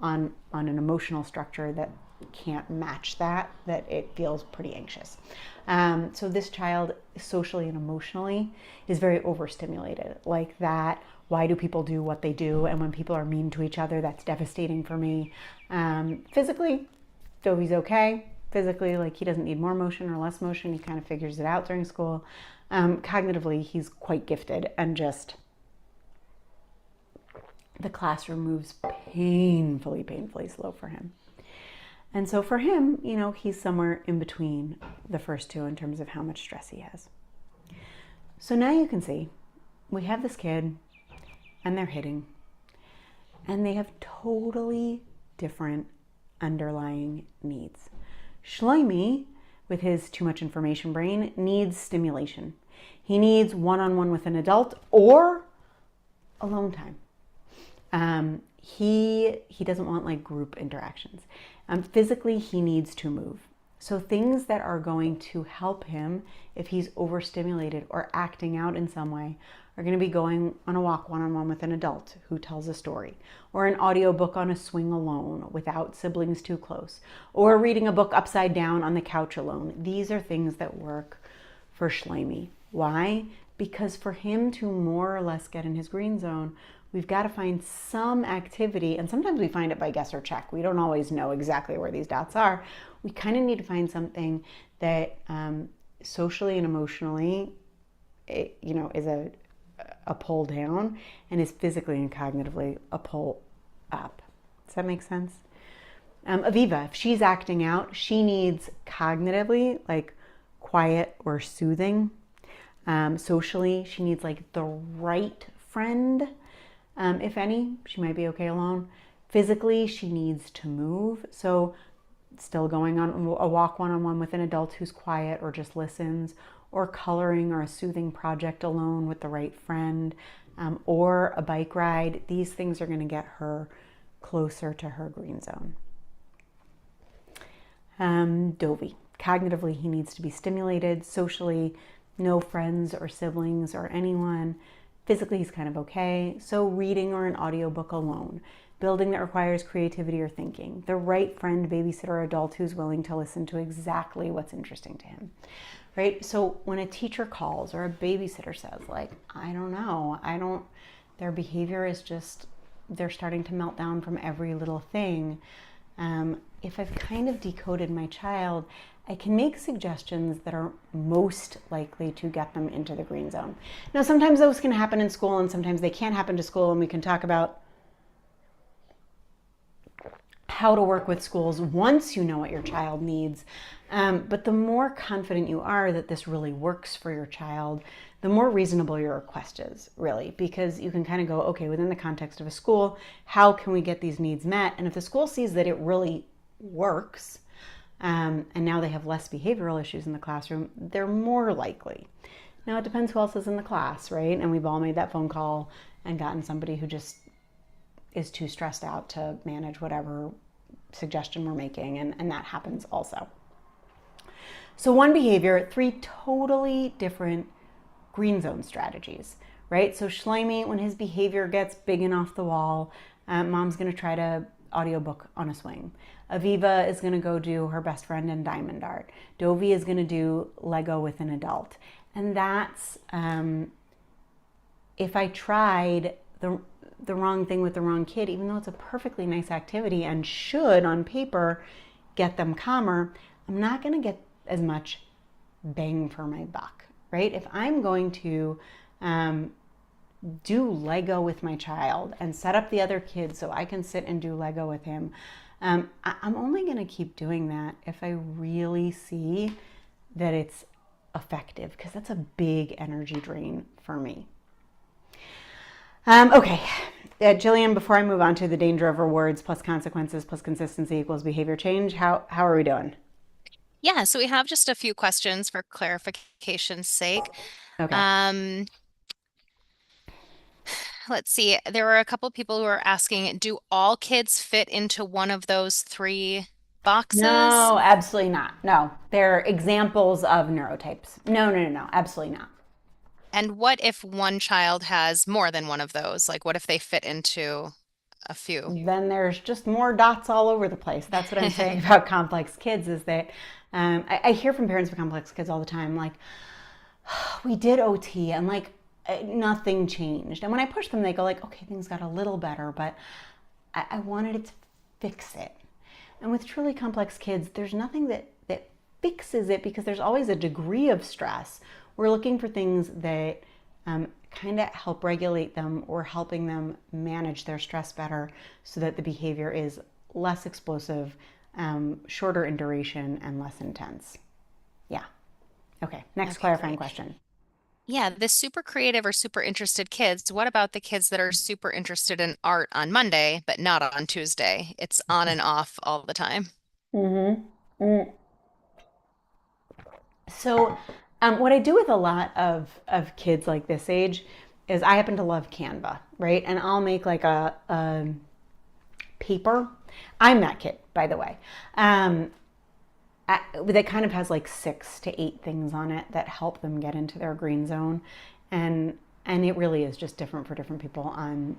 [SPEAKER 2] on an emotional structure that can't match that it feels pretty anxious. So this child socially and emotionally is very overstimulated. Like that, why do people do what they do? And when people are mean to each other, that's devastating for me. Physically, though he's okay. Physically, he doesn't need more motion or less motion. He kind of figures it out during school. Cognitively, he's quite gifted, and just the classroom moves painfully slow for him. And so for him, he's somewhere in between the first two in terms of how much stress he has. So now you can see we have this kid and they're hitting, and they have totally different underlying needs. Shlomi, with his too much information brain, needs stimulation. He needs one-on-one with an adult or alone time. He doesn't want group interactions. Physically, he needs to move. So things that are going to help him if he's overstimulated or acting out in some way are going to be going on a walk one-on-one with an adult who tells a story, or an audiobook on a swing alone without siblings too close, or reading a book upside down on the couch alone. These are things that work for Shlomi. Why? Because for him to more or less get in his green zone, we've got to find some activity, and sometimes we find it by guess or check. We don't always know exactly where these dots are. We kind of need to find something that socially and emotionally, is a pull down, and is physically and cognitively a pull up. Does that make sense? Aviva, if she's acting out, she needs cognitively like quiet or soothing. Socially, she needs like the right friend. If any, she might be okay alone. Physically, she needs to move. So still going on a walk one-on-one with an adult who's quiet or just listens, or coloring or a soothing project alone with the right friend, or a bike ride. These things are going to get her closer to her green zone. Dovi, cognitively, he needs to be stimulated. Socially, no friends or siblings or anyone. Physically, he's kind of okay. So reading or an audiobook alone. Building that requires creativity or thinking. The right friend, babysitter, or adult who's willing to listen to exactly what's interesting to him. Right? So when a teacher calls or a babysitter says, like, I don't know, their behavior is just, they're starting to melt down from every little thing. If I've kind of decoded my child, I can make suggestions that are most likely to get them into the green zone. Now, sometimes those can happen in school and sometimes they can't happen to school, and we can talk about how to work with schools once you know what your child needs. But the more confident you are that this really works for your child, the more reasonable your request is, really, because you can kind of go, okay, within the context of a school, how can we get these needs met? And if the school sees that it really works, and now they have less behavioral issues in the classroom, they're more likely. Now, it depends who else is in the class, right? And we've all made that phone call and gotten somebody who just is too stressed out to manage whatever suggestion we're making, and that happens also. So one behavior, 3 totally different green zone strategies, right? So Shlomi, when his behavior gets big and off the wall, mom's going to try to audiobook on a swing. Aviva is going to go do her best friend in diamond art. Dovi is going to do Lego with an adult. And that's, if I tried the wrong thing with the wrong kid, even though it's a perfectly nice activity and should, on paper, get them calmer, I'm not going to get as much bang for my buck, right? If I'm going to do Lego with my child and set up the other kids so I can sit and do Lego with him, I'm only going to keep doing that if I really see that it's effective, because that's a big energy drain for me. Okay, Jillian, before I move on to the danger of rewards plus consequences plus consistency equals behavior change, how are we doing?
[SPEAKER 1] Yeah, so we have just a few questions for clarification's sake.
[SPEAKER 2] Okay.
[SPEAKER 1] Um, let's see. There were a couple people who were asking, do all kids fit into one of those 3 boxes?
[SPEAKER 2] No, absolutely not. No, they're examples of neurotypes. No, no, no, no, absolutely not.
[SPEAKER 1] And what if one child has more than one of those? Like, what if they fit into a few?
[SPEAKER 2] Then there's just more dots all over the place. That's what I'm saying about complex kids, is that I hear from parents with complex kids all the time, like, we did OT and like nothing changed. And when I push them, they go like, okay, things got a little better, but I wanted it to fix it. And with truly complex kids, there's nothing that fixes it, because there's always a degree of stress. We're looking for things that kind of help regulate them, or helping them manage their stress better so that the behavior is less explosive, shorter in duration, and less intense. Yeah. Okay, next
[SPEAKER 1] Okay,
[SPEAKER 2] clarifying
[SPEAKER 1] great.
[SPEAKER 2] question.
[SPEAKER 1] Yeah, the super creative or super interested kids, what about the kids that are super interested in art on Monday, but not on Tuesday? It's on and off all the time.
[SPEAKER 2] Mm-hmm. So, what I do with a lot of kids like this age is, I happen to love Canva, right? And I'll make like a paper. I'm that kid, by the way. That kind of has like 6 to 8 things on it that help them get into their green zone. And And it really is just different for different people on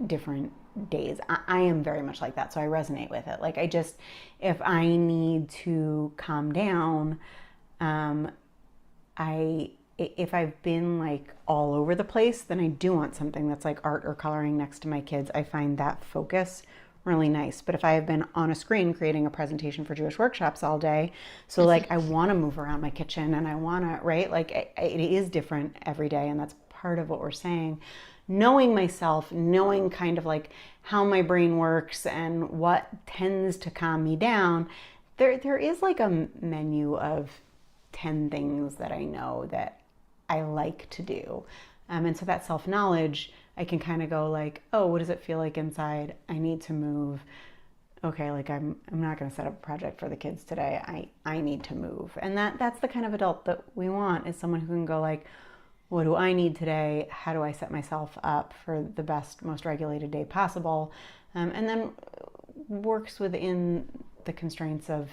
[SPEAKER 2] different days. I am very much like that, so I resonate with it. Like I just, if I need to calm down, um, I if I've been like all over the place, then I do want something that's like art or coloring next to my kids. I find that focus really nice. But if I have been on a screen creating a presentation for Jewish workshops all day, so like I want to move around my kitchen and I want to, right? Like it is different every day, and that's part of what we're saying. Knowing myself, knowing kind of like how my brain works and what tends to calm me down, there is like a menu of 10 things that I know that I like to do. And so that self knowledge, I can kind of go like, oh, what does it feel like inside? I need to move. Okay, like I'm not going to set up a project for the kids today. I need to move. And that's the kind of adult that we want, is someone who can go like, what do I need today? How do I set myself up for the best, most regulated day possible? And then works within the constraints of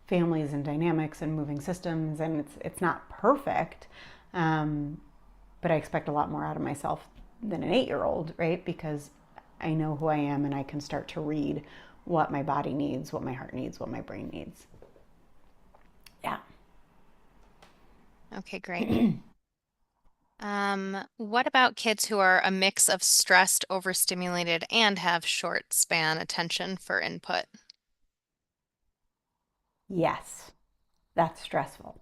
[SPEAKER 2] families and dynamics and moving systems. And it's not perfect, but I expect a lot more out of myself than an 8-year old, right? Because I know who I am and I can start to read what my body needs, what my heart needs, what my brain needs. Yeah.
[SPEAKER 1] Okay, great. What about kids who are a mix of stressed, overstimulated, and have short span attention for input?
[SPEAKER 2] Yes, that's stressful.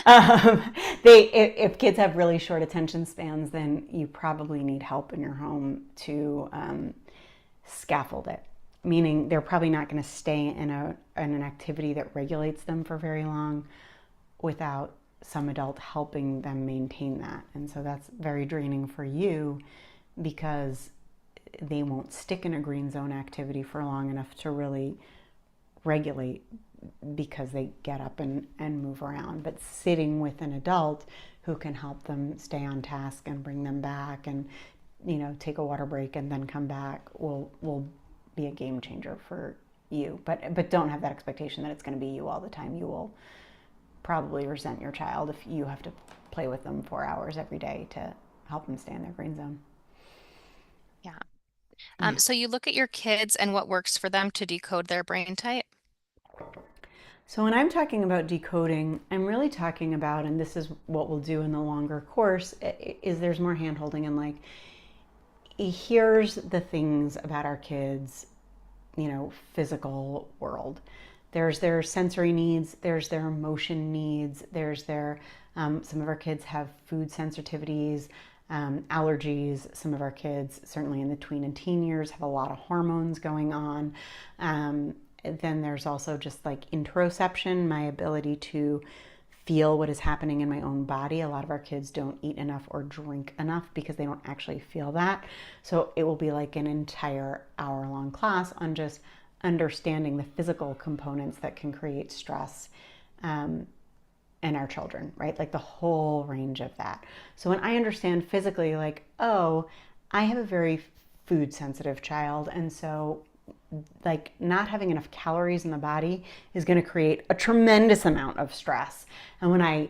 [SPEAKER 2] um, if kids have really short attention spans, then you probably need help in your home to scaffold it. Meaning they're probably not going to stay in an activity that regulates them for very long without some adult helping them maintain that. And so that's very draining for you, because they won't stick in a green zone activity for long enough to really regulate, because they get up and move around. But sitting with an adult who can help them stay on task and bring them back, and take a water break and then come back, will be a game changer for you. But don't have that expectation that it's going to be you all the time. You will probably resent your child if you have to play with them 4 hours every day to help them stay in their green zone.
[SPEAKER 1] Yeah.
[SPEAKER 2] Yeah.
[SPEAKER 1] So you look at your kids and what works for them to decode their brain type.
[SPEAKER 2] So when I'm talking about decoding, I'm really talking about, and this is what we'll do in the longer course, is there's more hand holding and like, here's the things about our kids, physical world. There's their sensory needs, there's their emotion needs, there's their, some of our kids have food sensitivities, allergies. Some of our kids, certainly in the tween and teen years, have a lot of hormones going on. Then there's also just like interoception, my ability to feel what is happening in my own body. A lot of our kids don't eat enough or drink enough because they don't actually feel that. So it will be like an entire hour-long class on just understanding the physical components that can create stress in our children, right? Like the whole range of that. So when I understand physically, like, oh, I have a very food sensitive child, and so like not having enough calories in the body is going to create a tremendous amount of stress. And when I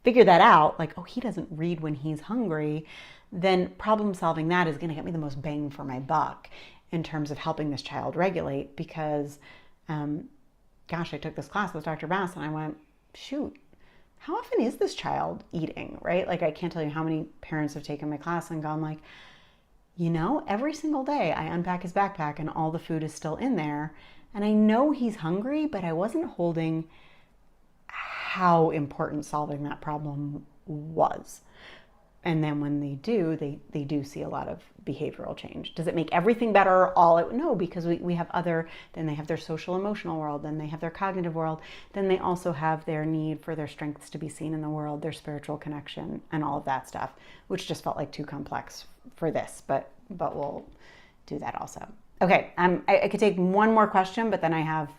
[SPEAKER 2] figure that out, like, oh, he doesn't read when he's hungry, then problem solving that is going to get me the most bang for my buck in terms of helping this child regulate. Because, gosh, I took this class with Dr. Bass and I went, shoot, how often is this child eating, right? Like, I can't tell you how many parents have taken my class and gone like, every single day I unpack his backpack and all the food is still in there. And I know he's hungry, but I wasn't holding how important solving that problem was. And then when they do, they do see a lot of behavioral change. Does it make everything better? No, because we have then they have their social emotional world, then they have their cognitive world, then they also have their need for their strengths to be seen in the world, their spiritual connection, and all of that stuff, which just felt like too complex for this, but we'll do that also. Okay, I could take one more question, but then I have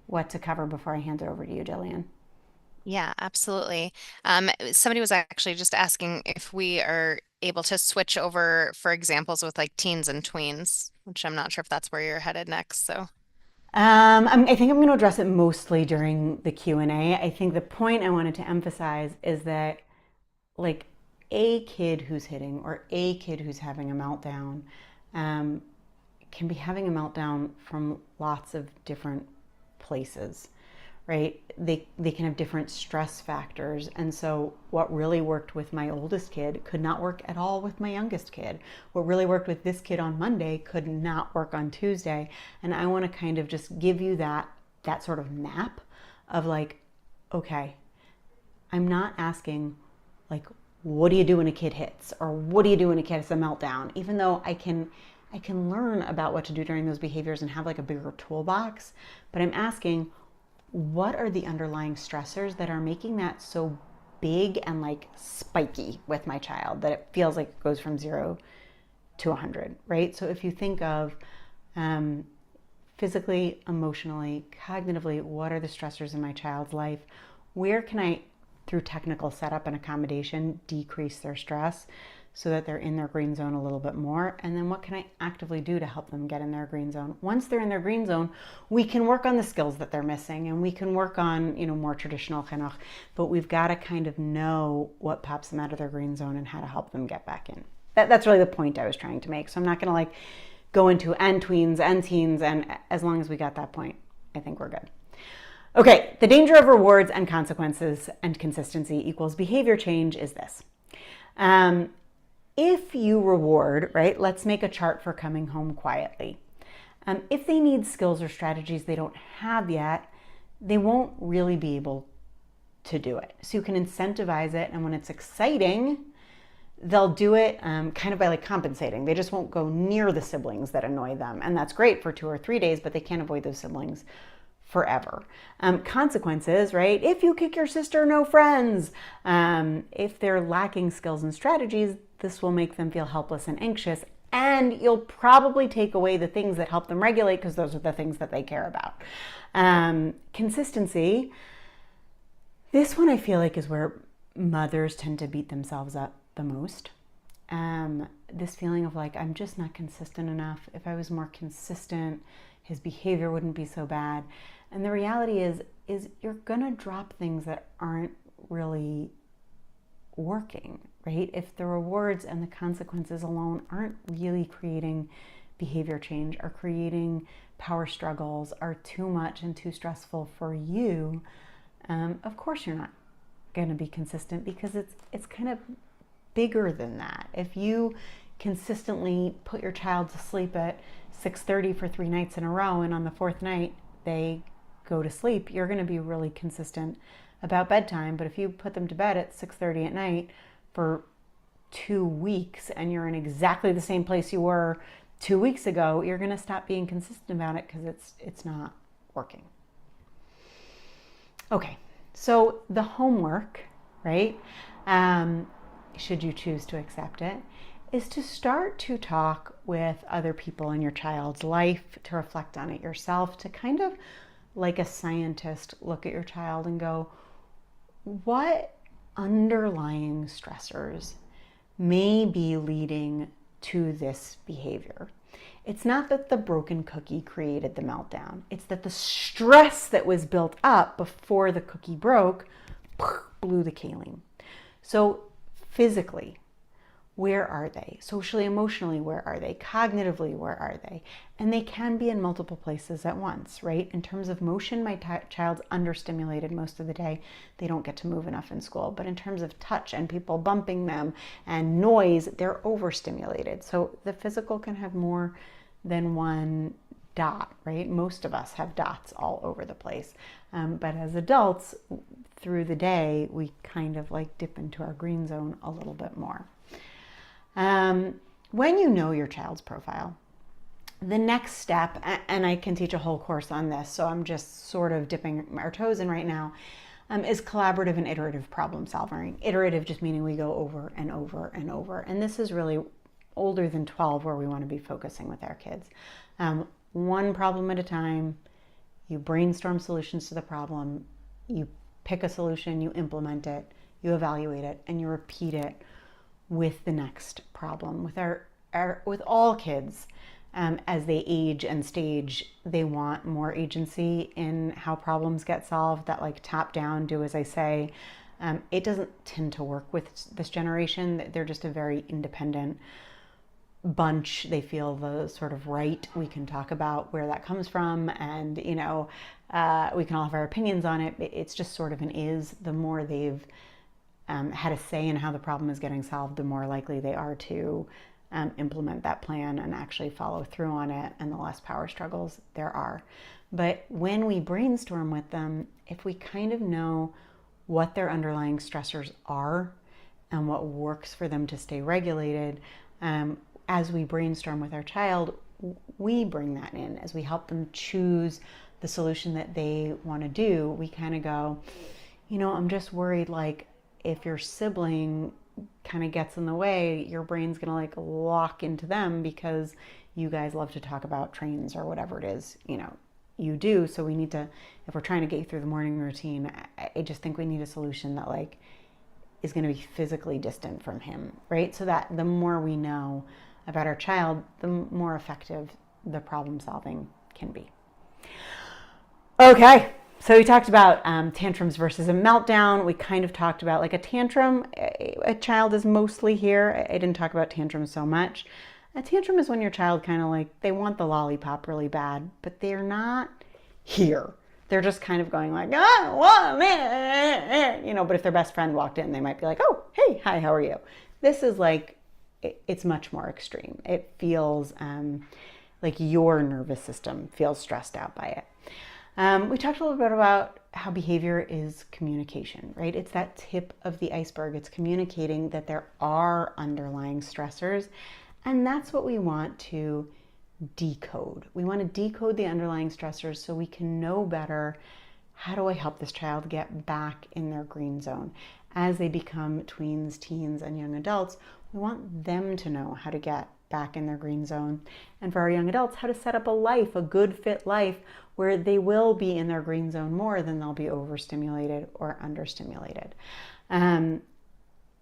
[SPEAKER 2] what to cover before I hand it over to you, Jillian.
[SPEAKER 1] Yeah, absolutely. Somebody was actually just asking if we are able to switch over for examples with like teens and tweens, which I'm not sure if that's where you're headed next. So,
[SPEAKER 2] I think I'm going to address it mostly during the Q&A. I think the point I wanted to emphasize is that like a kid who's hitting or a kid who's having a meltdown um, can be having a meltdown from lots of different places, right? They can have different stress factors. And so what really worked with my oldest kid could not work at all with my youngest kid. What really worked with this kid on Monday could not work on Tuesday. And I want to kind of just give you that sort of map of like, okay, I'm not asking like, what do you do when a kid hits, or what do you do when a kid has a meltdown, even though I can learn about what to do during those behaviors and have like a bigger toolbox. But I'm asking, what are the underlying stressors that are making that so big and like spiky with my child that it feels like it goes from 0 to 100, right? So if you think of um, physically, emotionally, cognitively, what are the stressors in my child's life? Where can I, through technical setup and accommodation, decrease their stress so that they're in their green zone a little bit more? And then what can I actively do to help them get in their green zone? Once they're in their green zone, we can work on the skills that they're missing, and we can work on, more traditional chinuch, but we've got to kind of know what pops them out of their green zone and how to help them get back in. That's really the point I was trying to make. So I'm not going to like go into and tweens and teens, and as long as we got that point, I think we're good. Okay, the danger of rewards and consequences and consistency equals behavior change is this. If you reward, right, let's make a chart for coming home quietly. If they need skills or strategies they don't have yet, they won't really be able to do it. So you can incentivize it, and when it's exciting, they'll do it kind of by like compensating. They just won't go near the siblings that annoy them. And that's great for 2 or 3 days, but they can't avoid those siblings forever. Consequences, right? If you kick your sister, no friends. If they're lacking skills and strategies, this will make them feel helpless and anxious. And you'll probably take away the things that help them regulate, because those are the things that they care about. Consistency. This one I feel like is where mothers tend to beat themselves up the most. This feeling of like, I'm just not consistent enough. If I was more consistent, his behavior wouldn't be so bad. And the reality is you're gonna drop things that aren't really working, right? If the rewards and the consequences alone aren't really creating behavior change, are creating power struggles, are too much and too stressful for you, of course you're not gonna be consistent, because it's kind of bigger than that. If you consistently put your child to sleep at 6:30 for 3 nights in a row, and on the 4th night they go to sleep, you're going to be really consistent about bedtime. But if you put them to bed at 6:30 at night for 2 weeks, and you're in exactly the same place you were 2 weeks ago, you're going to stop being consistent about it, because it's not working. Okay, so the homework, right? Should you choose to accept it, is to start to talk with other people in your child's life, to reflect on it yourself, to kind of like a scientist look at your child and go, what underlying stressors may be leading to this behavior? It's not that the broken cookie created the meltdown. It's that the stress that was built up before the cookie broke blew the kalim. So physically, where are they? Socially, emotionally, where are they? Cognitively, where are they? And they can be in multiple places at once, right? In terms of motion, my child's understimulated most of the day. They don't get to move enough in school. But in terms of touch and people bumping them and noise, they're overstimulated. So the physical can have more than one dot, right? Most of us have dots all over the place. But as adults, through the day, we kind of like dip into our green zone a little bit more. When you know your child's profile, the next step, and I can teach a whole course on this, so I'm just sort of dipping our toes in right now, is collaborative and iterative problem solving. Iterative just meaning we go over and over and over. And this is really older than 12 where we want to be focusing with our kids. One problem at a time, you brainstorm solutions to the problem, you pick a solution, you implement it, you evaluate it, and you repeat it with the next problem. With all kids, as they age and stage, they want more agency in how problems get solved. That like top down, do as I say, It doesn't tend to work with this generation. They're just a very independent bunch. They feel the sort of right. We can talk about where that comes from, and we can all have our opinions on it. It's just sort of an is. The more they've had a say in how the problem is getting solved, the more likely they are to implement that plan and actually follow through on it, and the less power struggles there are. But when we brainstorm with them, if we kind of know what their underlying stressors are and what works for them to stay regulated, as we brainstorm with our child, we bring that in. As we help them choose the solution that they want to do, we kind of go, I'm just worried, like, if your sibling kind of gets in the way, your brain's going to like lock into them because you guys love to talk about trains or whatever it is, you do. So we need to, if we're trying to get you through the morning routine, I just think we need a solution that like is going to be physically distant from him, right? So that the more we know about our child, the more effective the problem solving can be. Okay, so we talked about tantrums versus a meltdown. We kind of talked about like a tantrum. A child is mostly here. I didn't talk about tantrums so much. A tantrum is when your child kind of like, they want the lollipop really bad, but they're not here. They're just kind of going like, oh, but if their best friend walked in, they might be like, oh, hey, hi, how are you? This is like, it's much more extreme. It feels like your nervous system feels stressed out by it. We talked a little bit about how behavior is communication, right? It's that tip of the iceberg. It's communicating that there are underlying stressors, and that's what we want to decode. We want to decode the underlying stressors so we can know better, how do I help this child get back in their green zone? As they become tweens, teens, and young adults, we want them to know how to get back in their green zone. And for our young adults, how to set up a life, a good fit life, where they will be in their green zone more than they'll be overstimulated or understimulated.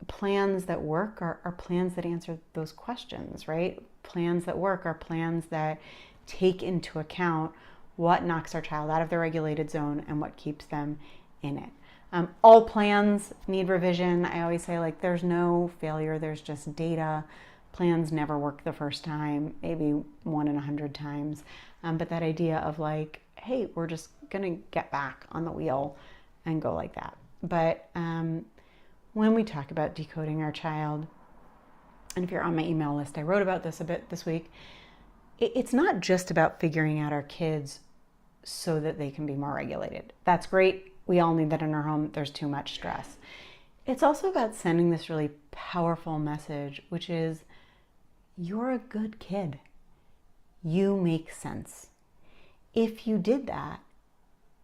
[SPEAKER 2] Plans that work are plans that answer those questions, right? Plans that work are plans that take into account what knocks our child out of their regulated zone and what keeps them in it. All plans need revision. I always say, like, there's no failure, there's just data. Plans never work the first time, maybe 1 in 100 times. But that idea of like, hey, we're just gonna get back on the wheel and go like that. But when we talk about decoding our child, and if you're on my email list, I wrote about this a bit this week, it's not just about figuring out our kids so that they can be more regulated. That's great. We all need that in our home. There's too much stress. It's also about sending this really powerful message, which is, you're a good kid. You make sense. If you did that,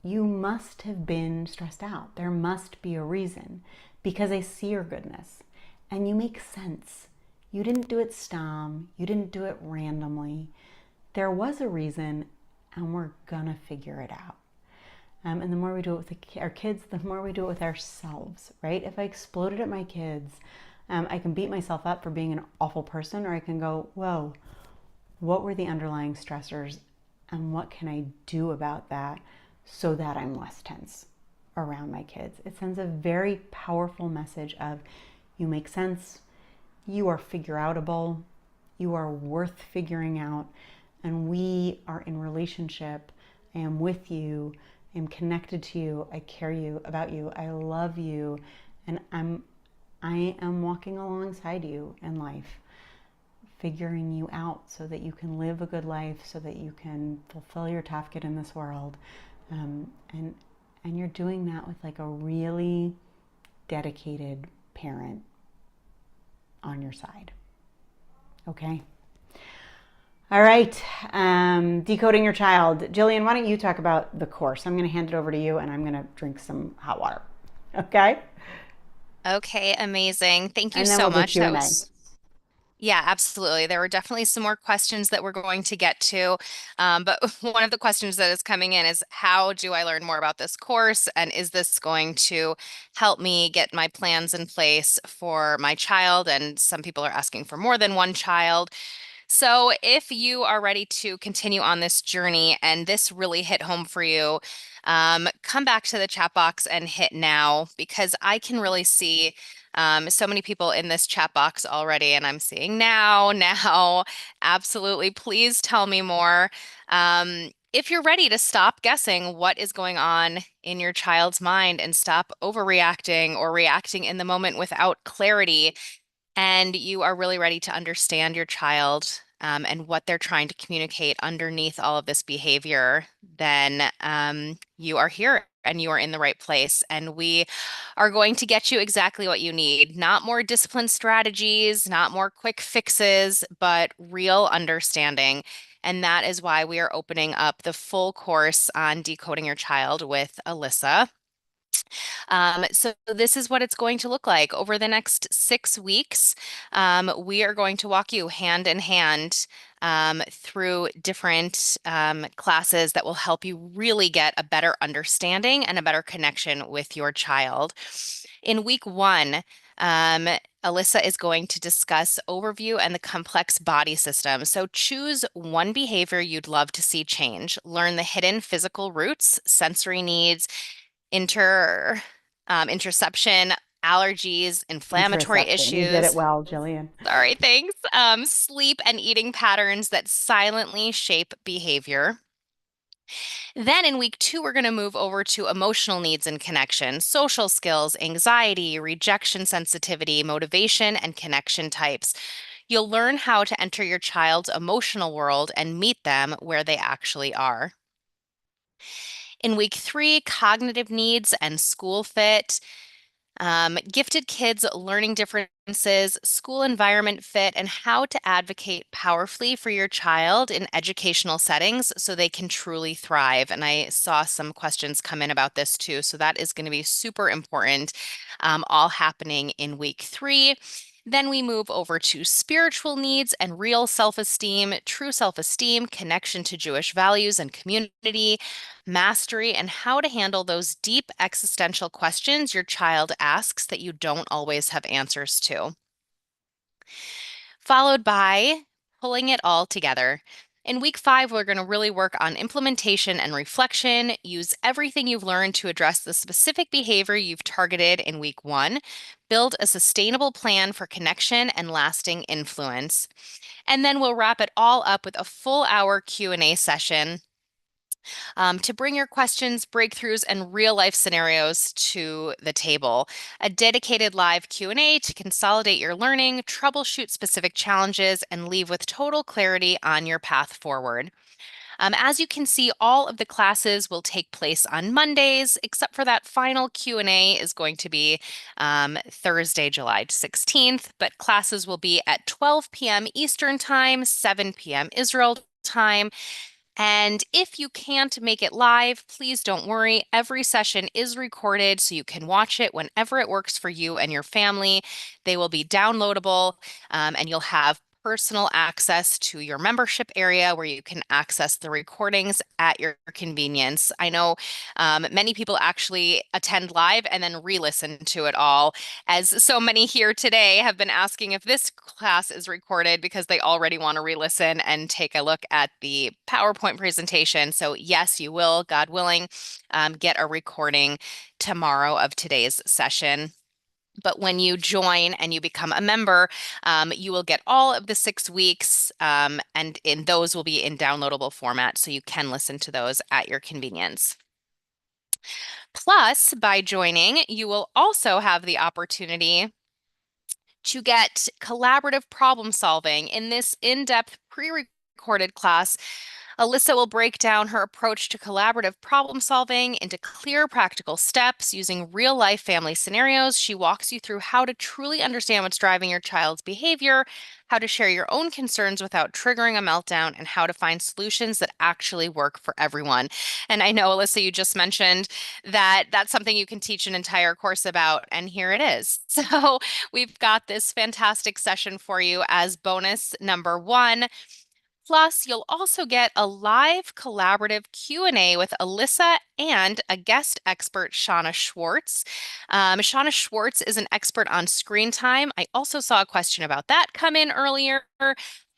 [SPEAKER 2] you must have been stressed out. There must be a reason, because I see your goodness and you make sense. You didn't do it stom. You didn't do it randomly. There was a reason, and we're gonna figure it out. And the more we do it with our kids, the more we do it with ourselves, right? If I exploded at my kids, I can beat myself up for being an awful person, or I can go, whoa, what were the underlying stressors, and what can I do about that so that I'm less tense around my kids? It sends a very powerful message of, you make sense, you are figure-outable, you are worth figuring out, and we are in relationship. I am with you, I am connected to you, I care about you, I love you, and I am walking alongside you in life, figuring you out so that you can live a good life, so that you can fulfill your tafkid in this world. And you're doing that with like a really dedicated parent on your side. Okay? All right. Decoding your child. Jillian, why don't you talk about the course? I'm going to hand it over to you, and I'm going to drink some hot water. Okay?
[SPEAKER 1] Okay, amazing. Thank you
[SPEAKER 2] And then
[SPEAKER 1] so
[SPEAKER 2] we'll do
[SPEAKER 1] much. That
[SPEAKER 2] Q&A.
[SPEAKER 1] was Yeah, absolutely. There were definitely some more questions that we're going to get to. But one of the questions that is coming in is, how do I learn more about this course? And is this going to help me get my plans in place for my child? And some people are asking for more than one child. So, if you are ready to continue on this journey and this really hit home for you, come back to the chat box and hit now because I can really see so many people in this chat box already, and I'm seeing now, now. Absolutely. Please tell me more. If you're ready to stop guessing what is going on in your child's mind and stop overreacting or reacting in the moment without clarity, and you are really ready to understand your child and what they're trying to communicate underneath all of this behavior, then you are here and you are in the right place. And we are going to get you exactly what you need. Not more discipline strategies, not more quick fixes, but real understanding. And that is why we are opening up the full course on decoding your child with Ilyssa. So this is what it's going to look like over the next 6 weeks. We are going to walk you hand in hand through different classes that will help you really get a better understanding and a better connection with your child. In week one, um, Ilyssa is going to discuss overview and the complex body system. So choose one behavior you'd love to see change. Learn the hidden physical roots, sensory needs, inter interception, allergies, inflammatory
[SPEAKER 2] Interoception. You did it
[SPEAKER 1] issues.
[SPEAKER 2] well, Jillian.
[SPEAKER 1] Sorry, thanks. Sleep and eating patterns that silently shape behavior. Then in week two, we're going to move over to emotional needs and connection, social skills, anxiety, rejection sensitivity, motivation, and connection types. You'll learn how to enter your child's emotional world and meet them where they actually are. In week three, cognitive needs and school fit. Gifted kids learning differences, school environment fit, and how to advocate powerfully for your child in educational settings so they can truly thrive. And I saw some questions come in about this too. So that is going to be super important, all happening in week three. Then we move over to spiritual needs and real self-esteem, true self-esteem, connection to Jewish values and community, mastery, and how to handle those deep existential questions your child asks that you don't always have answers to. Followed by pulling it all together. In week five, we're going to really work on implementation and reflection. Use everything you've learned to address the specific behavior you've targeted in week one. Build a sustainable plan for connection and lasting influence. And then we'll wrap it all up with a full hour Q&A session to bring your questions, breakthroughs, and real-life scenarios to the table. A dedicated live Q&A to consolidate your learning, troubleshoot specific challenges, and leave with total clarity on your path forward. As you can see, all of the classes will take place on Mondays, except for that final Q&A is going to be Thursday, July 16th, but classes will be at 12 p.m. Eastern Time, 7 p.m. Israel time. And if you can't make it live, please don't worry. Every session is recorded so you can watch it whenever it works for you and your family. They will be downloadable, and you'll have personal access to your membership area where you can access the recordings at your convenience. I know many people actually attend live and then re-listen to it all, as so many here today have been asking if this class is recorded because they already want to re-listen and take a look at the PowerPoint presentation. So yes, you will, God willing, get a recording tomorrow of today's session. But when you join and you become a member, you will get all of the 6 weeks, and those will be in downloadable format, so you can listen to those at your convenience. Plus, by joining, you will also have the opportunity to get collaborative problem solving in this in-depth pre-recorded class. Ilyssa will break down her approach to collaborative problem solving into clear, practical steps using real life family scenarios. She walks you through how to truly understand what's driving your child's behavior, how to share your own concerns without triggering a meltdown, and how to find solutions that actually work for everyone. And I know, Ilyssa, you just mentioned that that's something you can teach an entire course about, and here it is. So we've got this fantastic session for you as bonus number one. Plus, you'll also get a live collaborative Q&A with Ilyssa and a guest expert, Shauna Schwartz. Shauna Schwartz is an expert on screen time. I also saw a question about that come in earlier.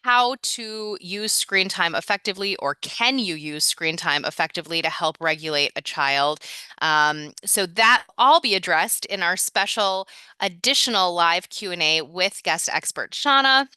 [SPEAKER 1] how to use screen time effectively, or can you use screen time effectively to help regulate a child. So that all be addressed in our special additional live Q&A with guest expert Shauna.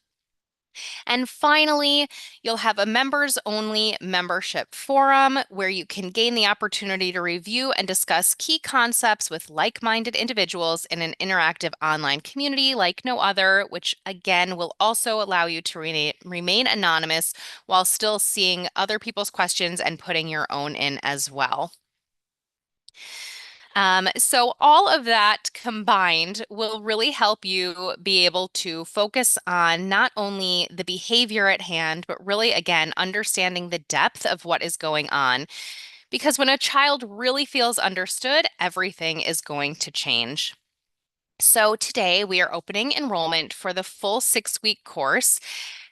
[SPEAKER 1] And finally, you'll have a members only membership forum where you can gain the opportunity to review and discuss key concepts with like-minded individuals in an interactive online community like no other, which again will also allow you to remain anonymous while still seeing other people's questions and putting your own in as well. So all of that combined will really help you be able to focus on not only the behavior at hand, but really, again, understanding the depth of what is going on. Because when a child really feels understood, everything is going to change. So today we are opening enrollment for the full 6-week course,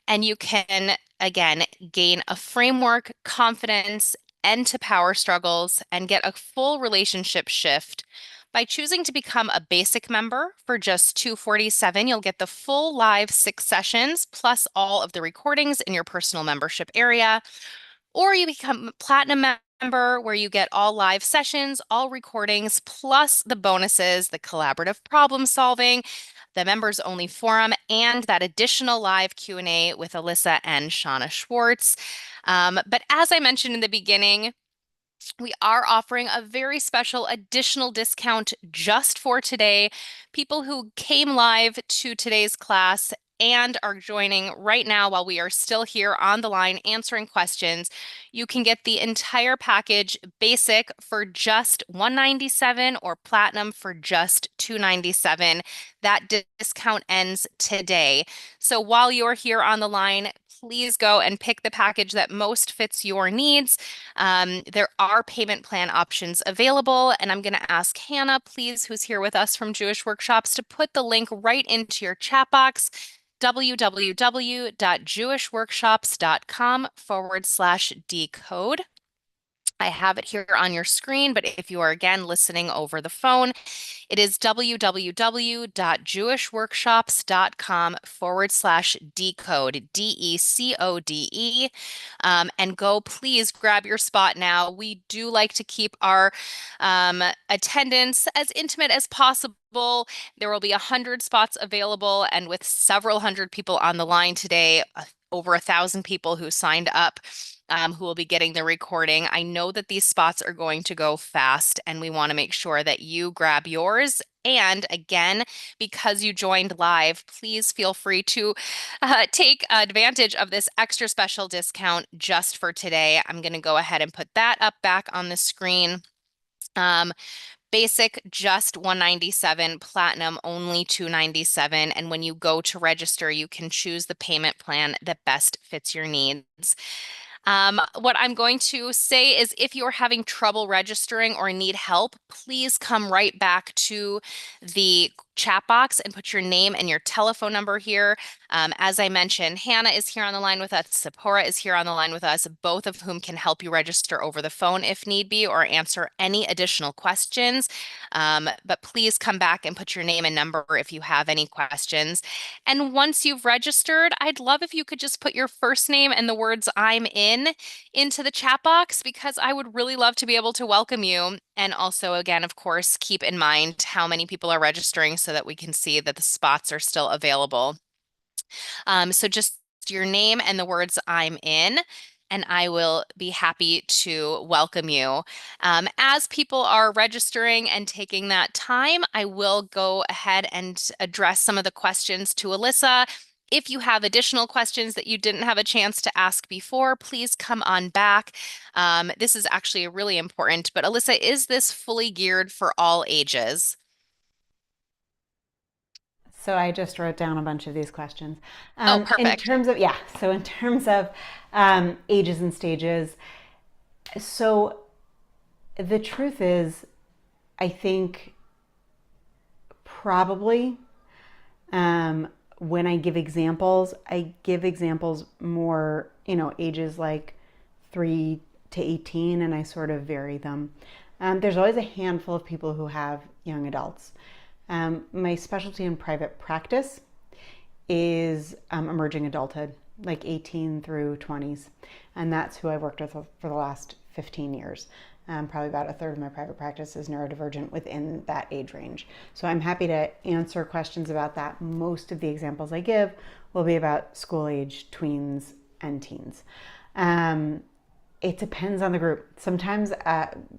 [SPEAKER 1] and you can, again, gain a framework, confidence, end to power struggles, and get a full relationship shift. By choosing to become a basic member for just $247, you'll get the full live 6 sessions plus all of the recordings in your personal membership area. Or you become a platinum member where you get all live sessions, all recordings, plus the bonuses, the collaborative problem solving, the members only forum, and that additional live Q&A with Ilyssa and Shauna Schwartz. But as I mentioned in the beginning, we are offering a very special additional discount just for today. People who came live to today's class and are joining right now while we are still here on the line answering questions, you can get the entire package basic for just $197 or platinum for just $297. That discount ends today. So while you're here on the line, please go and pick the package that most fits your needs. There are payment plan options available, and I'm going to ask Hannah, please, who's here with us from Jewish Workshops, to put the link right into your chat box, www.jewishworkshops.com/decode. I have it here on your screen, but if you are again listening over the phone, it is www.jewishworkshops.com/decode, DECODE. And go, please grab your spot now. We do like to keep our attendance as intimate as possible. There will be 100 spots available, and with several hundred people on the line today, over 1,000 people who signed up, who will be getting the recording. I know that these spots are going to go fast, and we want to make sure that you grab yours. And again, because you joined live, please feel free to take advantage of this extra special discount just for today. I'm going to go ahead and put that up back on the screen. Basic just $197, platinum only $297. And when you go to register, you can choose the payment plan that best fits your needs. What I'm going to say is if you're having trouble registering or need help, please come right back to the chat box and put your name and your telephone number here. As I mentioned, Hannah is here on the line with us. Sephora is here on the line with us, both of whom can help you register over the phone if need be or answer any additional questions. But please come back and put your name and number if you have any questions. And once you've registered, I'd love if you could just put your first name and the words "I'm in" into the chat box, because I would really love to be able to welcome you. And also, again, of course, keep in mind how many people are registering so that we can see that the spots are still available. So just your name and the words "I'm in," and I will be happy to welcome you. As people are registering and taking that time, I will go ahead and address some of the questions to Ilyssa. If you have additional questions that you didn't have a chance to ask before, please come on back. This is actually really important, but Ilyssa, is this fully geared for all ages?
[SPEAKER 2] So I just wrote down a bunch of these questions.
[SPEAKER 1] Oh,
[SPEAKER 2] In
[SPEAKER 1] perfect.
[SPEAKER 2] terms of, yeah, so in terms of ages and stages, so the truth is, I think probably when I give examples more, ages like 3 to 18, and I sort of vary them. There's always a handful of people who have young adults. My specialty in private practice is emerging adulthood. like 18 through 20s. And that's who I've worked with for the last 15 years. Probably about a third of my private practice is neurodivergent within that age range. So I'm happy to answer questions about that. Most of the examples I give will be about school age tweens and teens. It depends on the group. Sometimes,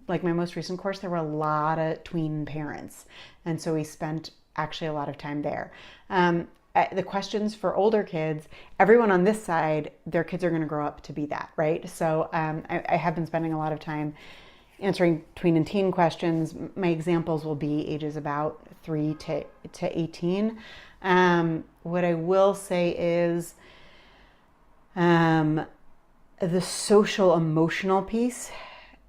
[SPEAKER 2] like my most recent course, there were a lot of tween parents. And so we spent actually a lot of time there. The questions for older kids, everyone on this side, their kids are going to grow up to be that, right? So I have been spending a lot of time answering tween and teen questions. My examples will be ages about 3 to 18. What I will say is the social emotional piece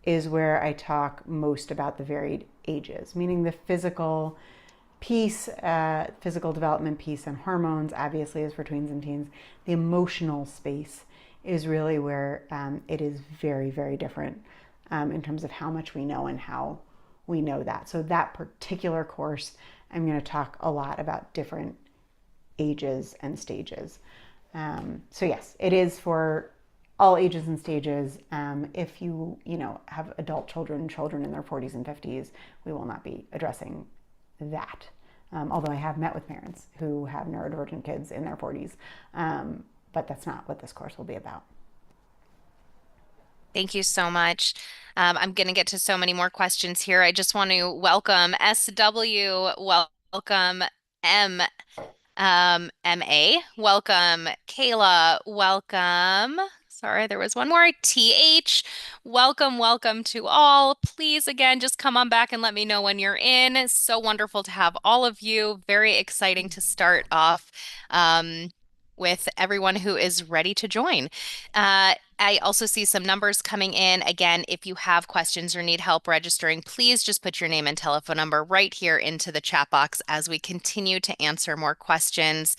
[SPEAKER 2] is where I talk most about the varied ages, meaning the physical piece, physical development piece and hormones obviously is for tweens and teens. The emotional space is really where it is very, very different in terms of how much we know and how we know that. So that particular course, I'm going to talk a lot about different ages and stages. So yes, it is for all ages and stages. If you have adult children in their 40s and 50s, we will not be addressing that. Although I have met with parents who have neurodivergent kids in their 40s, but that's not what this course will be about.
[SPEAKER 1] Thank you so much. I'm going to get to so many more questions here. I just want to welcome SW, welcome M. MA, welcome. Kayla, welcome. Sorry, there was one more. TH, welcome, welcome to all. Please, again, just come on back and let me know when you're in. It's so wonderful to have all of you. Very exciting to start off with everyone who is ready to join. I also see some numbers coming in. Again, if you have questions or need help registering, please just put your name and telephone number right here into the chat box as we continue to answer more questions.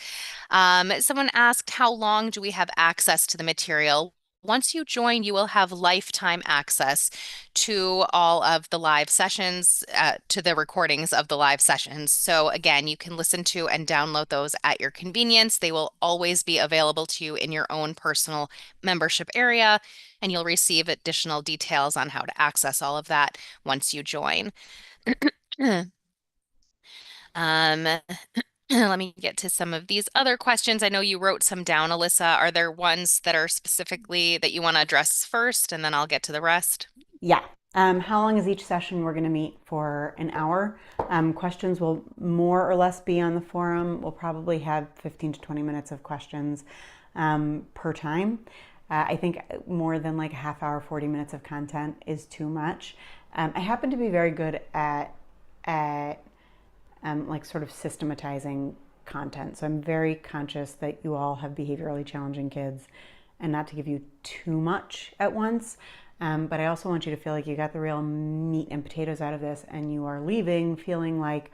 [SPEAKER 1] Someone asked, how long do we have access to the material? Once you join, you will have lifetime access to all of the live sessions, to the recordings of the live sessions. So again, you can listen to and download those at your convenience. They will always be available to you in your own personal membership area, and you'll receive additional details on how to access all of that once you join. Um, Let me get to some of these other questions. I know you wrote some down, Ilyssa. Are there ones that are specifically that you want to address first, and then I'll get to the rest?
[SPEAKER 2] Yeah. How long is each session? We're going to meet for an hour. Questions will more or less be on the forum. We'll probably have 15 to 20 minutes of questions per time. I think more than like a half hour, 40 minutes of content is too much. I happen to be very good at like sort of systematizing content. So I'm very conscious that you all have behaviorally challenging kids and not to give you too much at once. But I also want you to feel like you got the real meat and potatoes out of this and you are leaving feeling like,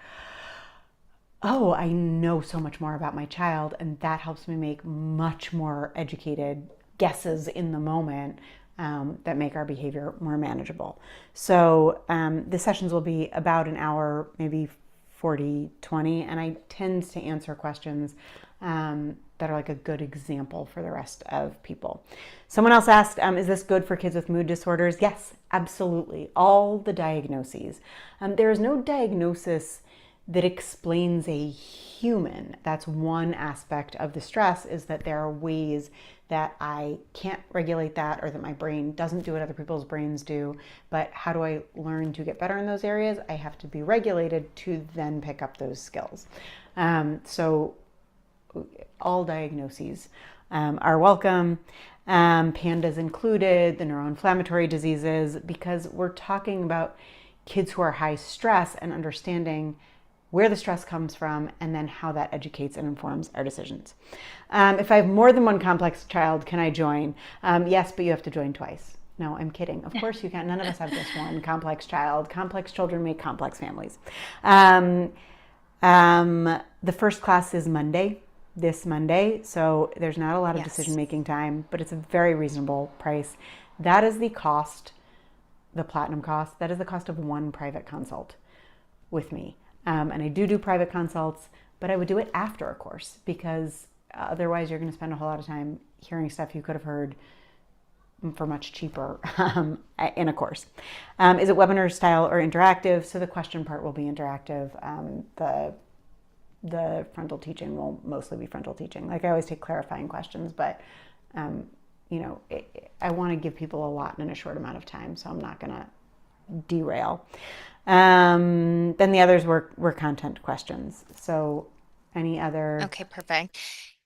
[SPEAKER 2] oh, I know so much more about my child, and that helps me make much more educated guesses in the moment that make our behavior more manageable. So the sessions will be about an hour, maybe 40, 20, and I tend to answer questions that are like a good example for the rest of people. Someone else asked, is this good for kids with mood disorders? Yes, absolutely. All the diagnoses. There is no diagnosis that explains a human. That's one aspect of the stress, is that there are ways that I can't regulate that, or that my brain doesn't do what other people's brains do. But how do I learn to get better in those areas? I have to be regulated to then pick up those skills. So all diagnoses are welcome. PANDAS included, the neuroinflammatory diseases, because we're talking about kids who are high stress and understanding where the stress comes from, and then how that educates and informs our decisions. If I have more than one complex child, can I join? Yes, but you have to join twice. No, I'm kidding. Of course you can. None of us have just one complex child. Complex children make complex families. The first class is Monday, this Monday, so there's not a lot of decision-making time, but it's a very reasonable price. That is the cost, the platinum cost, that is the cost of one private consult with me. And I do private consults, but I would do it after a course, because otherwise you're going to spend a whole lot of time hearing stuff you could have heard for much cheaper in a course. Is it webinar style or interactive? So the question part will be interactive. The frontal teaching will mostly be frontal teaching. Like I always take clarifying questions, but I want to give people a lot in a short amount of time, so I'm not going to derail. Then the others were content questions. So any other?
[SPEAKER 1] Okay, perfect.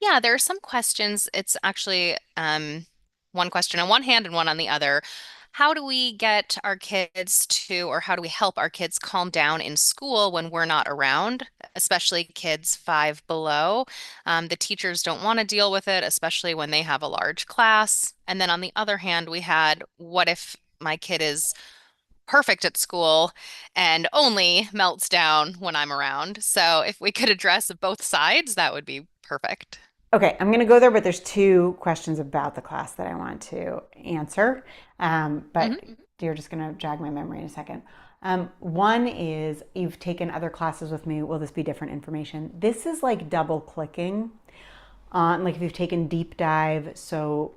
[SPEAKER 1] Yeah, there are some questions. It's actually one question on one hand and one on the other. How do we get our kids to, or how do we help our kids calm down in school when we're not around, especially kids five below? The teachers don't want to deal with it, especially when they have a large class. And then on the other hand, we had, what if my kid is perfect at school and only melts down when I'm around? So if we could address both sides, that would be perfect.
[SPEAKER 2] Okay, I'm going to go there, but there's two questions about the class that I want to answer. But
[SPEAKER 1] Hmm.
[SPEAKER 2] you're just going to jog my memory in a second. One is you've taken other classes with me. Will this be different information? This is like double clicking on, like if you've taken deep dive. So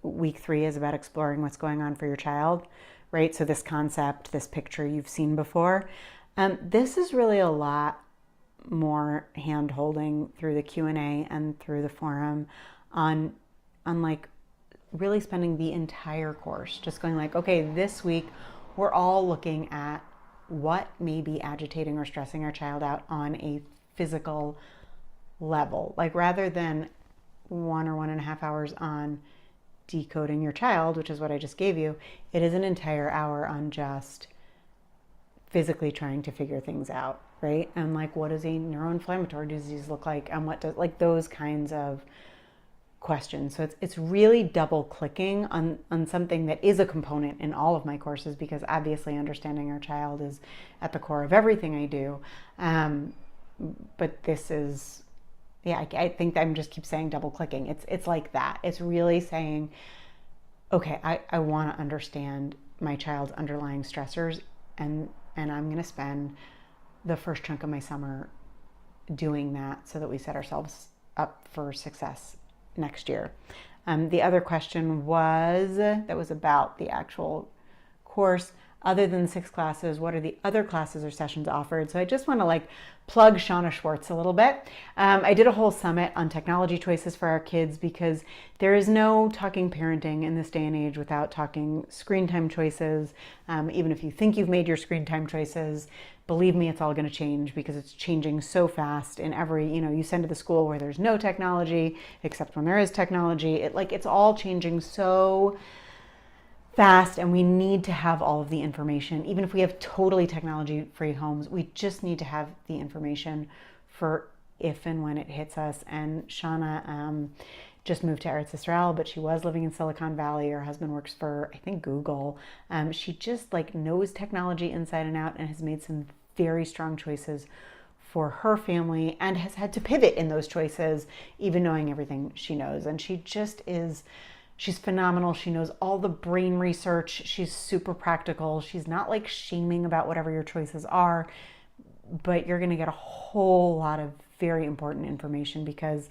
[SPEAKER 2] week 3 is about exploring what's going on for your child, right? So this concept, this picture you've seen before. This is really a lot more hand holding through the Q&A and through the forum on like really spending the entire course just going like, okay, this week we're all looking at what may be agitating or stressing our child out on a physical level. Like rather than 1 or 1.5 hours on decoding your child, which is what I just gave you, it is an entire hour on just physically trying to figure things out, right? And like, what does a neuroinflammatory disease look like? And what does, like, those kinds of questions. So it's really double clicking on something that is a component in all of my courses, because obviously understanding our child is at the core of everything I do. But this is, yeah, I think I'm just keep saying double clicking. It's like that. It's really saying, okay, I want to understand my child's underlying stressors, and I'm going to spend the first chunk of my summer doing that so that we set ourselves up for success next year. The other question was that was about the actual course. Other than 6 classes, what are the other classes or sessions offered? So I just want to like plug Shauna Schwartz a little bit. I did a whole summit on technology choices for our kids, because there is no talking parenting in this day and age without talking screen time choices. Even if you think you've made your screen time choices, believe me, it's all going to change, because it's changing so fast in every, you send to the school where there's no technology, except when there is technology. It's all changing so fast, and we need to have all of the information. Even if we have totally technology free homes, we just need to have the information for if and when it hits us. And Shauna just moved to Eretz Israel, but she was living in Silicon Valley. Her husband works for, I think, Google. She just like knows technology inside and out, and has made some very strong choices for her family, and has had to pivot in those choices, even knowing everything she knows. And she just is, she's phenomenal. She knows all the brain research. She's super practical. She's not like shaming about whatever your choices are, but you're going to get a whole lot of very important information, because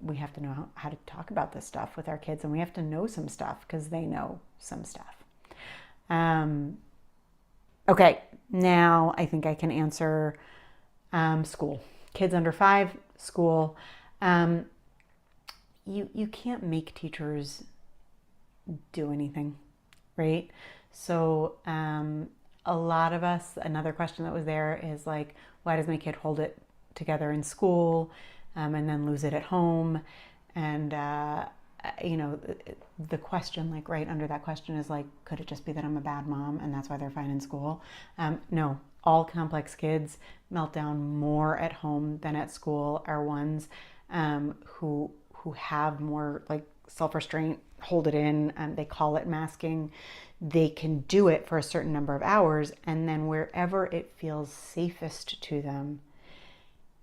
[SPEAKER 2] we have to know how to talk about this stuff with our kids, and we have to know some stuff because they know some stuff. Okay, now I think I can answer school. Kids under 5, school. You can't make teachers do anything, right? So a lot of us, another question that was there is like, why does my kid hold it together in school and then lose it at home? And the question, like right under that question, is like, could it just be that I'm a bad mom and that's why they're fine in school? No, all complex kids meltdown more at home than at school are ones who have more like self-restraint, hold it in, they call it masking. They can do it for a certain number of hours, and then wherever it feels safest to them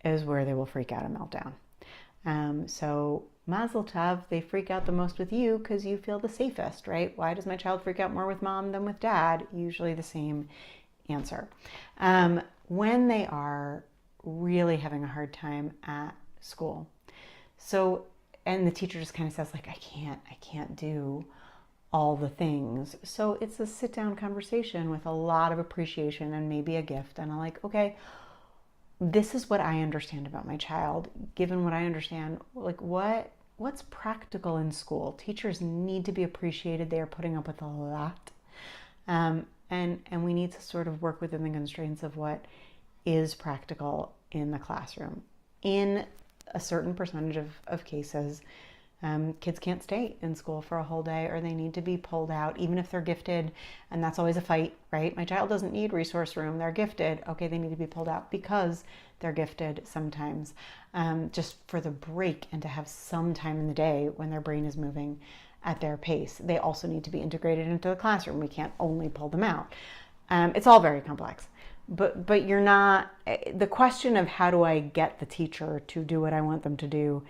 [SPEAKER 2] is where they will freak out and meltdown. So Mazel Tov, they freak out the most with you because you feel the safest, right? Why does my child freak out more with mom than with dad? Usually the same answer. When they are really having a hard time at school. So, and the teacher just kind of says like, I can't do all the things. So it's a sit down conversation with a lot of appreciation and maybe a gift. And I'm like, okay, this is what I understand about my child. Given what I understand, like what's practical in school? Teachers need to be appreciated. They are putting up with a lot. And we need to sort of work within the constraints of what is practical in the classroom. In a certain percentage of cases, kids can't stay in school for a whole day, or they need to be pulled out, even if they're gifted. And that's always a fight, right? My child doesn't need resource room. They're gifted. Okay, they need to be pulled out because they're gifted sometimes, just for the break and to have some time in the day when their brain is moving at their pace. They also need to be integrated into the classroom. We can't only pull them out. It's all very complex. But you're not, the question of how do I get the teacher to do what I want them to do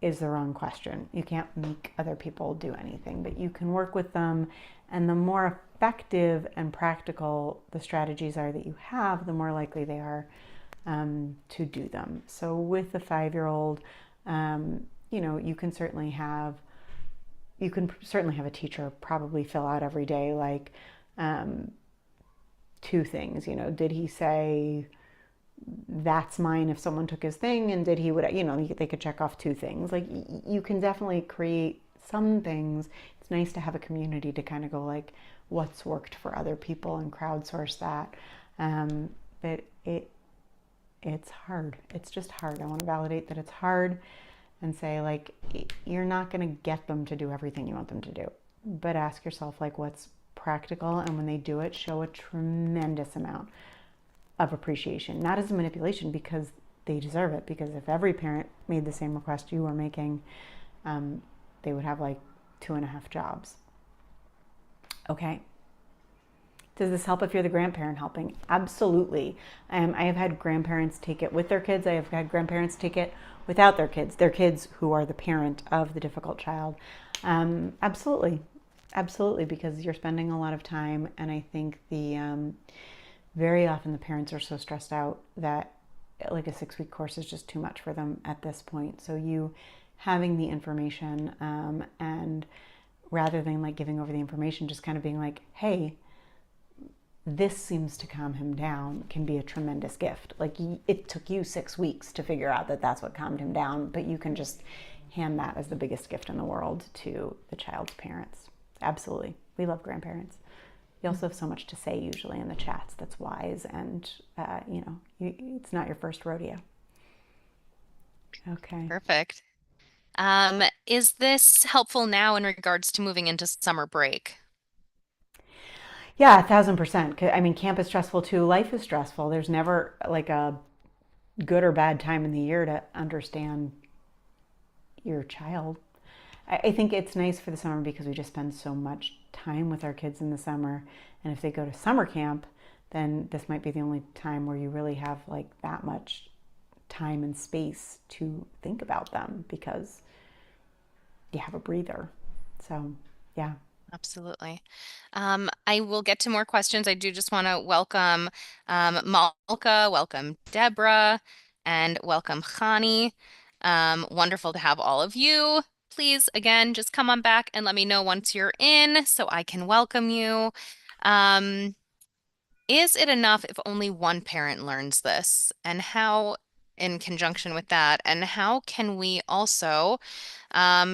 [SPEAKER 2] is the wrong question. You can't make other people do anything, but you can work with them. And the more effective and practical the strategies are that you have, the more likely they are to do them. So with the 5-year-old, you can certainly have a teacher probably fill out every day like 2 things. Did he say that's mine if someone took his thing, and did he would they could check off 2 things. Like you can definitely create some things. It's nice to have a community to kind of go like what's worked for other people and crowdsource that. But it's hard. It's just hard. I want to validate that it's hard and say like you're not going to get them to do everything you want them to do, but ask yourself like what's practical, and when they do it, show a tremendous amount of appreciation, not as a manipulation, because they deserve it. Because if every parent made the same request you were making, they would have like 2.5 jobs. Okay. Does this help if you're the grandparent helping? Absolutely. I have had grandparents take it with their kids. I have had grandparents take it without their kids who are the parent of the difficult child. Absolutely. Absolutely, because you're spending a lot of time, and I think very often the parents are so stressed out that like a 6-week course is just too much for them at this point. So you having the information, and rather than like giving over the information, just kind of being like, hey, this seems to calm him down, can be a tremendous gift. Like it took you 6 weeks to figure out that that's what calmed him down, but you can just hand that as the biggest gift in the world to the child's parents. Absolutely. We love grandparents. You also have so much to say usually in the chats that's wise, and it's not your first rodeo. Okay.
[SPEAKER 1] Perfect. Is this helpful now in regards to moving into summer break?
[SPEAKER 2] Yeah, 1,000%. I mean, camp is stressful too. Life is stressful. There's never like a good or bad time in the year to understand your child. I think it's nice for the summer because we just spend so much time with our kids in the summer. And if they go to summer camp, then this might be the only time where you really have like that much time and space to think about them because you have a breather. So, yeah.
[SPEAKER 1] Absolutely. I will get to more questions. I do just want to welcome Malka, welcome Deborah, and welcome Khani. Wonderful to have all of you. Please, again, just come on back and let me know once you're in so I can welcome you. Um, is it enough if only one parent learns this? And how, in conjunction with that, and how can we also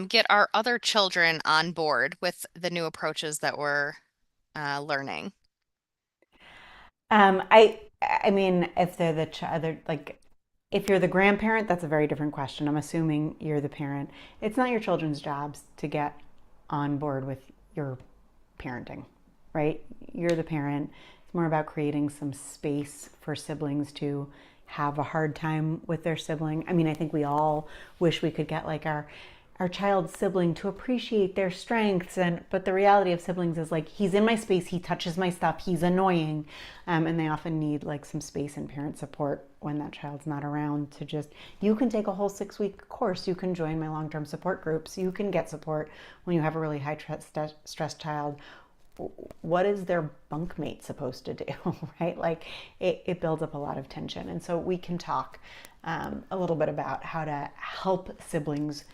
[SPEAKER 1] get our other children on board with the new approaches that we're learning?
[SPEAKER 2] I mean, if they're the child, like, if you're the grandparent, that's a very different question. I'm assuming you're the parent. It's not your children's jobs to get on board with your parenting, right? You're the parent. It's more about creating some space for siblings to have a hard time with their sibling. I mean, I think we all wish we could get like our child's sibling to appreciate their strengths, but the reality of siblings is like he's in my space, he touches my stuff, he's annoying, and they often need like some space and parent support when that child's not around. To just, you can take a whole 6-week course, you can join my long-term support groups, you can get support when you have a really high stress child, what is their bunkmate supposed to do, right? Like it builds up a lot of tension. And so we can talk a little bit about how to help siblings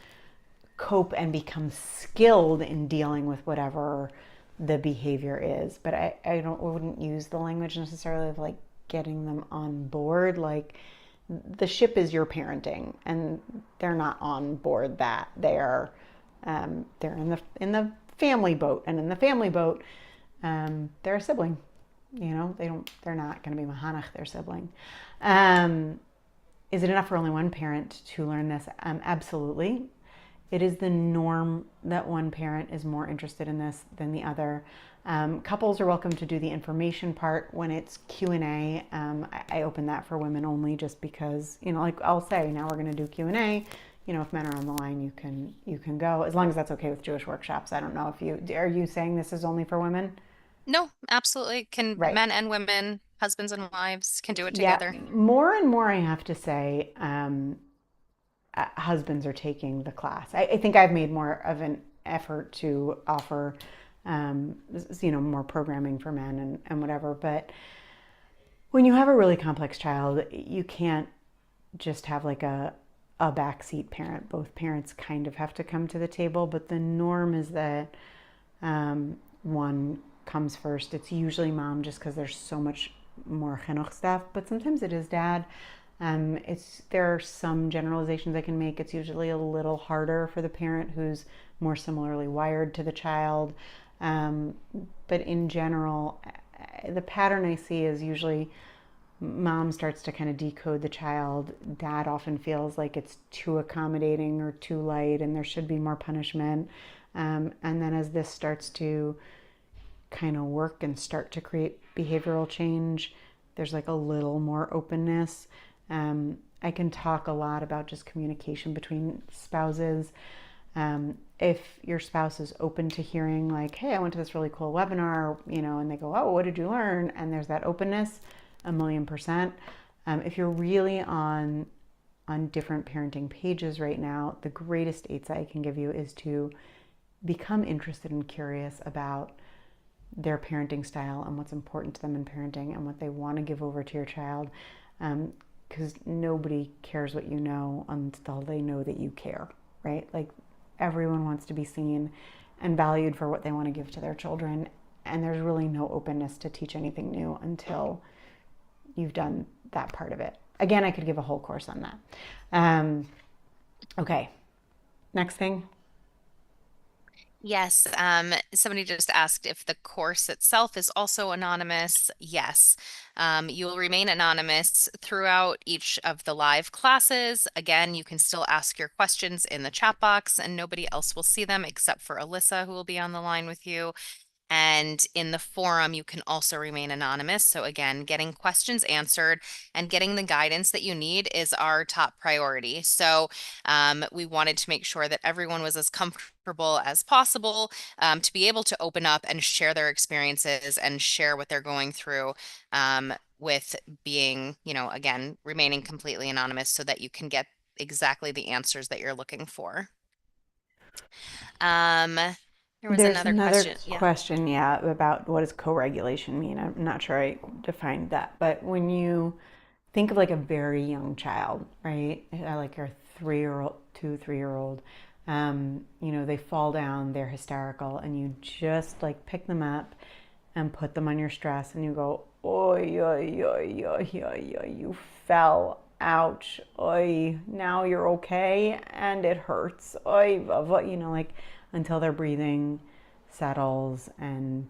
[SPEAKER 2] cope and become skilled in dealing with whatever the behavior is. But I wouldn't use the language necessarily of like getting them on board. Like the ship is your parenting, and they're not on board that. They're in the family boat, and in the family boat, they're a sibling. You know, they're not going to be Mahanach, their sibling. Um, is it enough for only one parent to learn this? Absolutely. It is the norm that one parent is more interested in this than the other. Couples are welcome to do the information part when it's Q&A. I open that for women only just because, you know, like I'll say, now we're going to do Q&A. You know, if men are on the line, you can go, as long as that's okay with Jewish workshops. I don't know if are you saying this is only for women?
[SPEAKER 1] No, absolutely. Can
[SPEAKER 2] Right.
[SPEAKER 1] men and women, husbands and wives, can do it
[SPEAKER 2] Yeah,
[SPEAKER 1] together.
[SPEAKER 2] more and more I have to say, husbands are taking the class. I think I've made more of an effort to offer, you know, more programming for men and whatever. But when you have a really complex child, you can't just have like a backseat parent. Both parents kind of have to come to the table, but the norm is that one comes first. It's usually mom, just because there's so much more chinuch stuff, but sometimes it is dad. There are some generalizations I can make. It's usually a little harder for the parent who's more similarly wired to the child. Um, but in general, the pattern I see is usually mom starts to kind of decode the child. Dad often feels like it's too accommodating or too light, and there should be more punishment. And then as this starts to kind of work and start to create behavioral change, there's like a little more openness. I can talk a lot about just communication between spouses. If your spouse is open to hearing, like, hey, I went to this really cool webinar, you know, and they go, oh, what did you learn? And there's that openness, 1,000,000%. If you're really on different parenting pages right now, the greatest aids I can give you is to become interested and curious about their parenting style and what's important to them in parenting and what they want to give over to your child. Because nobody cares what you know until they know that you care, right? Like everyone wants to be seen and valued for what they want to give to their children. And there's really no openness to teach anything new until you've done that part of it. Again, I could give a whole course on that. Okay, next thing.
[SPEAKER 1] Yes, somebody just asked if the course itself is also anonymous. Yes, you will remain anonymous throughout each of the live classes. Again, you can still ask your questions in the chat box, and nobody else will see them except for Alyssa, who will be on the line with you. And in the forum, you can also remain anonymous. So again, getting questions answered and getting the guidance that you need is our top priority. So we wanted to make sure that everyone was as comfortable as possible to be able to open up and share their experiences and share what they're going through with being, you know, again, remaining completely anonymous so that you can get exactly the answers that you're looking for. Um, there was
[SPEAKER 2] There's
[SPEAKER 1] another
[SPEAKER 2] another
[SPEAKER 1] question. Yeah.
[SPEAKER 2] question, yeah, about what does co-regulation mean? I'm not sure I defined that, but when you think of like a very young child, right? Like your 3 year old, 2, 3 year old, you know, they fall down, they're hysterical, and you just like pick them up and put them on your stress, and you go, oi, oi, oi, oi, oi, oi, you fell. Ouch. Oi, now you're okay, and it hurts. Oi, you know, like until their breathing settles and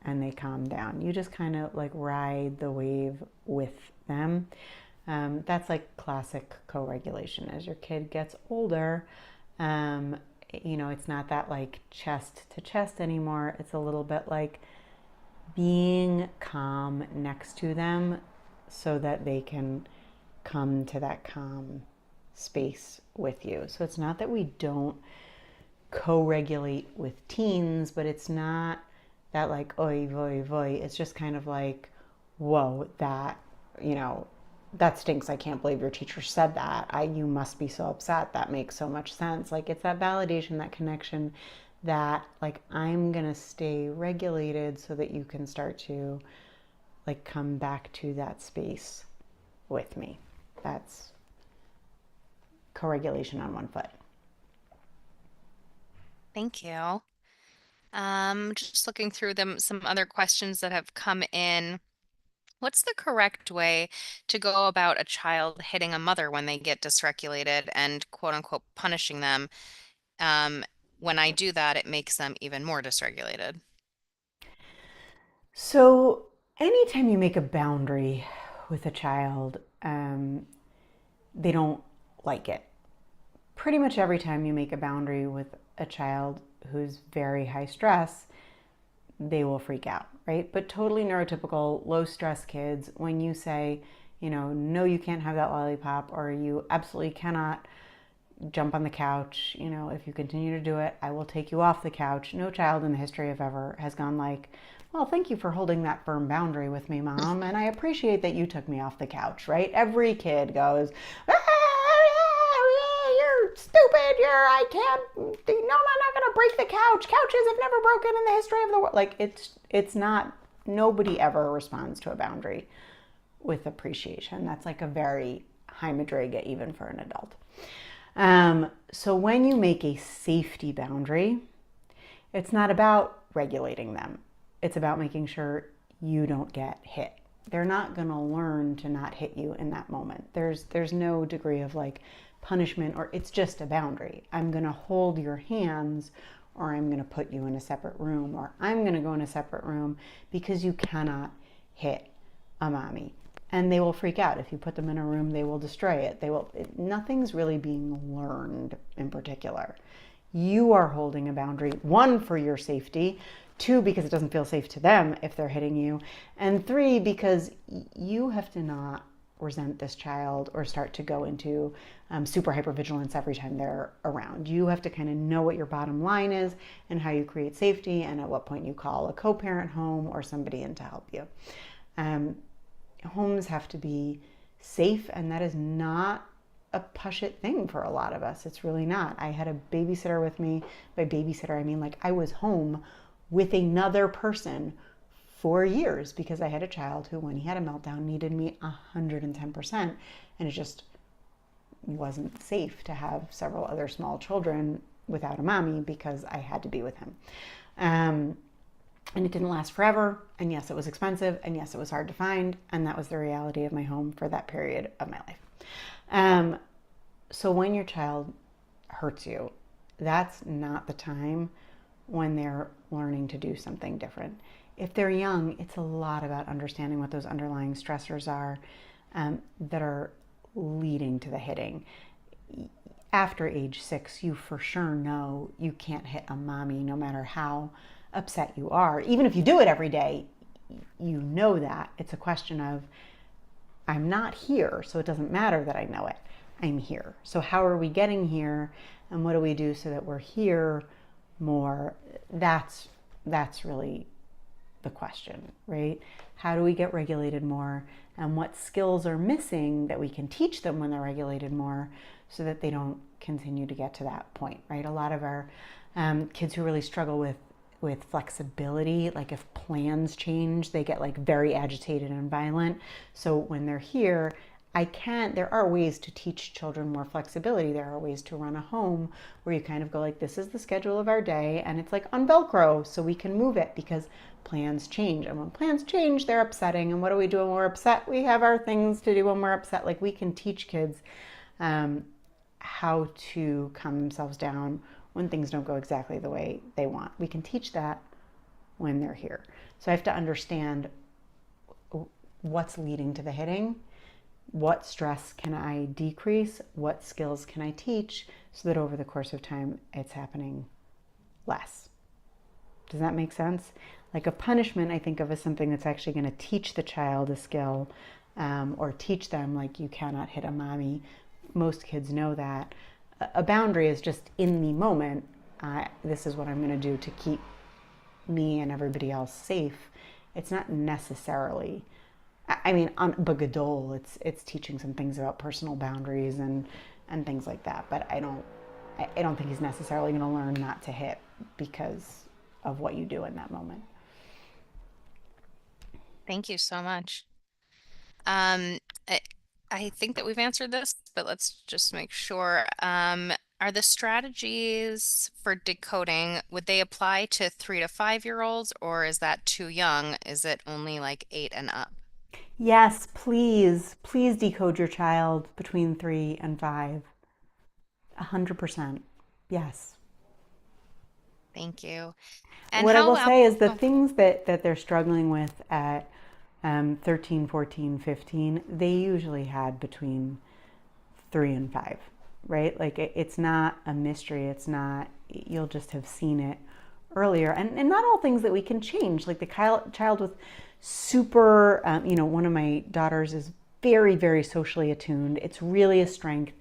[SPEAKER 2] they calm down. You just kind of like ride the wave with them. That's like classic co-regulation. As your kid gets older, um, you know, it's not that like chest to chest anymore. It's a little bit like being calm next to them so that they can come to that calm space with you. So it's not that we don't co-regulate with teens, but it's not that like oy voy voy. It's just kind of like, whoa, that, you know, that stinks. I can't believe your teacher said that. You must be so upset. That makes so much sense. Like it's that validation, that connection that like I'm going to stay regulated so that you can start to like come back to that space with me. That's co-regulation on one foot.
[SPEAKER 1] Thank you. Just looking through some other questions that have come in. What's the correct way to go about a child hitting a mother when they get dysregulated and quote unquote punishing them? Um, when I do that, it makes them even more dysregulated.
[SPEAKER 2] So anytime you make a boundary with a child, they don't like it. Pretty much every time you make a boundary with a child who's very high stress, they will freak out, right? But totally neurotypical, low stress kids, when you say, no, you can't have that lollipop, or you absolutely cannot jump on the couch, if you continue to do it, I will take you off the couch. No child in the history of ever has gone like, well, thank you for holding that firm boundary with me, mom, and I appreciate that you took me off the couch, right? Every kid goes, you're stupid, I can't, no, I'm not gonna break the couch. Couches have never broken in the history of the world. Like, it's not, nobody ever responds to a boundary with appreciation. That's like a very high madriga even for an adult. So when you make a safety boundary, it's not about regulating them. It's about making sure you don't get hit. They're not going to learn to not hit you in that moment. There's no degree of like punishment, or it's just a boundary. I'm going to hold your hands, or I'm going to put you in a separate room, or I'm going to go in a separate room because you cannot hit a mommy. And they will freak out. If you put them in a room, they will destroy it. Nothing's really being learned in particular. You are holding a boundary, one, for your safety, two, because it doesn't feel safe to them if they're hitting you, and three, because you have to not resent this child or start to go into super hypervigilance every time they're around. You have to kind of know what your bottom line is and how you create safety, and at what point you call a co-parent home or somebody in to help you. Homes have to be safe, and that is not a push it thing for a lot of us. It's really not. I had a babysitter with me. By babysitter, I mean like I was home with another person for years because I had a child who, when he had a meltdown, needed me 110%. And it just wasn't safe to have several other small children without a mommy because I had to be with him. And it didn't last forever. And yes, it was expensive. And yes, it was hard to find. And that was the reality of my home for that period of my life. So when your child hurts you, that's not the time when they're learning to do something different. If they're young, it's a lot about understanding what those underlying stressors are that are leading to the hitting. After age 6, you for sure know you can't hit a mommy no matter how upset you are. Even if you do it every day, you know that. It's a question of, I'm not here, so it doesn't matter that I know it. I'm here. So how are we getting here, and what do we do so that we're here more? That's really the question, right? How do we get regulated more, and what skills are missing that we can teach them when they're regulated more so that they don't continue to get to that point, right? A lot of our kids who really struggle with flexibility, like if plans change, they get like very agitated and violent. So when they're here, there are ways to teach children more flexibility. There are ways to run a home where you kind of go like, this is the schedule of our day, and it's like on Velcro, so we can move it because plans change. And when plans change, they're upsetting. And what do we do when we're upset? We have our things to do when we're upset. Like, we can teach kids how to calm themselves down when things don't go exactly the way they want. We can teach that when they're here. So I have to understand what's leading to the hitting. What stress can I decrease? What skills can I teach so that over the course of time it's happening less? Does that make sense? Like a punishment, I think of as something that's actually going to teach the child a skill, or teach them, like, you cannot hit a mommy. Most kids know that. A boundary is just in the moment. This is what I'm going to do to keep me and everybody else safe. It's not necessarily, I mean, on Bagadol, it's teaching some things about personal boundaries and things like that. But I don't think he's necessarily going to learn not to hit because of what you do in that moment.
[SPEAKER 1] Thank you so much. Um, I, I think that we've answered this, but let's just make sure. Are the strategies for decoding, would they apply to 3 to 5 year olds, or is that too young? Is it only like 8 and up?
[SPEAKER 2] Yes, please, please decode your child between 3 and 5. 100%. Yes.
[SPEAKER 1] Thank you. And
[SPEAKER 2] What I
[SPEAKER 1] how
[SPEAKER 2] will
[SPEAKER 1] about,
[SPEAKER 2] say is the
[SPEAKER 1] oh,
[SPEAKER 2] things that they're struggling with at 13, 14, 15, they usually had between 3 and 5, right? Like it's not a mystery. It's not, you'll just have seen it earlier. And not all things that we can change. Like the child with super, one of my daughters is very, very socially attuned. It's really a strength.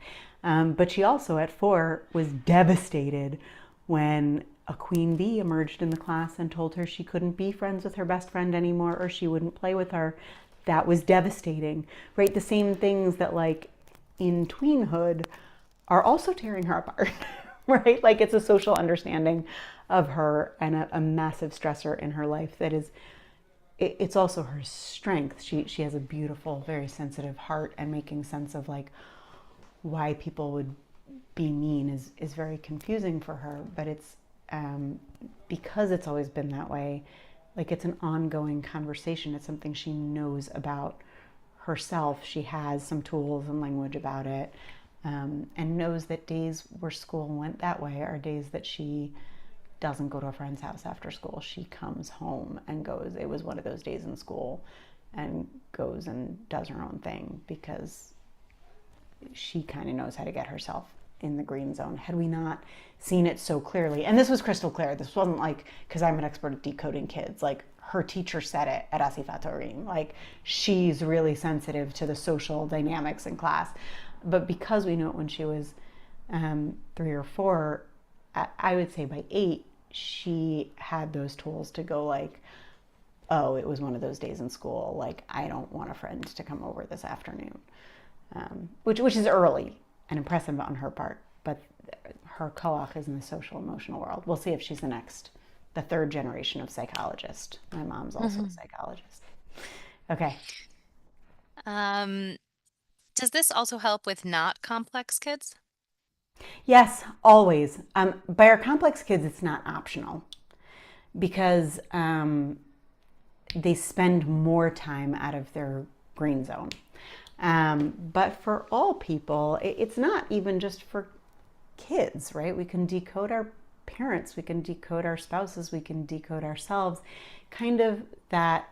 [SPEAKER 2] But she also, at 4, was devastated when a queen bee emerged in the class and told her she couldn't be friends with her best friend anymore or she wouldn't play with her. That was devastating, right? The same things that, like, in tweenhood are also tearing her apart, right? Like it's a social understanding of her and a massive stressor in her life that is, it's also her strength. She has a beautiful, very sensitive heart, and making sense of like why people would be mean is very confusing for her. But it's because it's always been that way. Like it's an ongoing conversation. It's something she knows about herself. She has some tools and language about it, and knows that days where school went that way are days that she doesn't go to a friend's house after school. She comes home and goes, it was one of those days in school, and goes and does her own thing because she kind of knows how to get herself in the green zone. Had we not seen it so clearly, and this was crystal clear, this wasn't like because I'm an expert at decoding kids, like her teacher said it at Asifatorim, like she's really sensitive to the social dynamics in class. But because we knew it when she was 3 or 4, I would say by 8, she had those tools to go like, oh, it was one of those days in school. Like, I don't want a friend to come over this afternoon, which is early and impressive on her part. But her koach is in the social emotional world. We'll see if she's the third generation of psychologist. My mom's also a
[SPEAKER 1] mhm.
[SPEAKER 2] psychologist. Okay.
[SPEAKER 1] Um, does this also help with not complex kids?
[SPEAKER 2] Yes, always. By our complex kids, it's not optional because they spend more time out of their green zone. But for all people, it's not even just for kids, right? We can decode our parents, we can decode our spouses, we can decode ourselves. Kind of that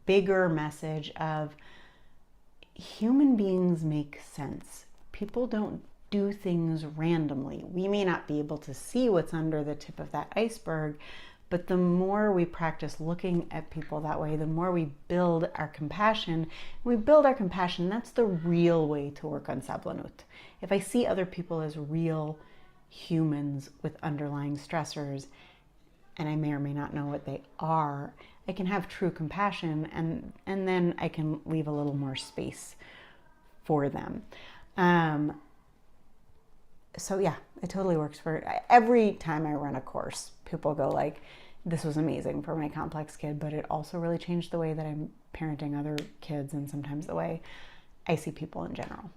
[SPEAKER 2] bigger message of human beings make sense. People don't do things randomly. We may not be able to see what's under the tip of that iceberg, but the more we practice looking at people that way, the more we build our compassion. When we build our compassion, that's the real way to work on sablanut. If I see other people as real humans with underlying stressors, and I may or may not know what they are, I can have true compassion, and then I can leave a little more space for them. Um, so yeah, it totally works for every time I run a course. People go like, "This was amazing for my complex kid," but it also really changed the way that I'm parenting other kids, and sometimes the way I see people in general.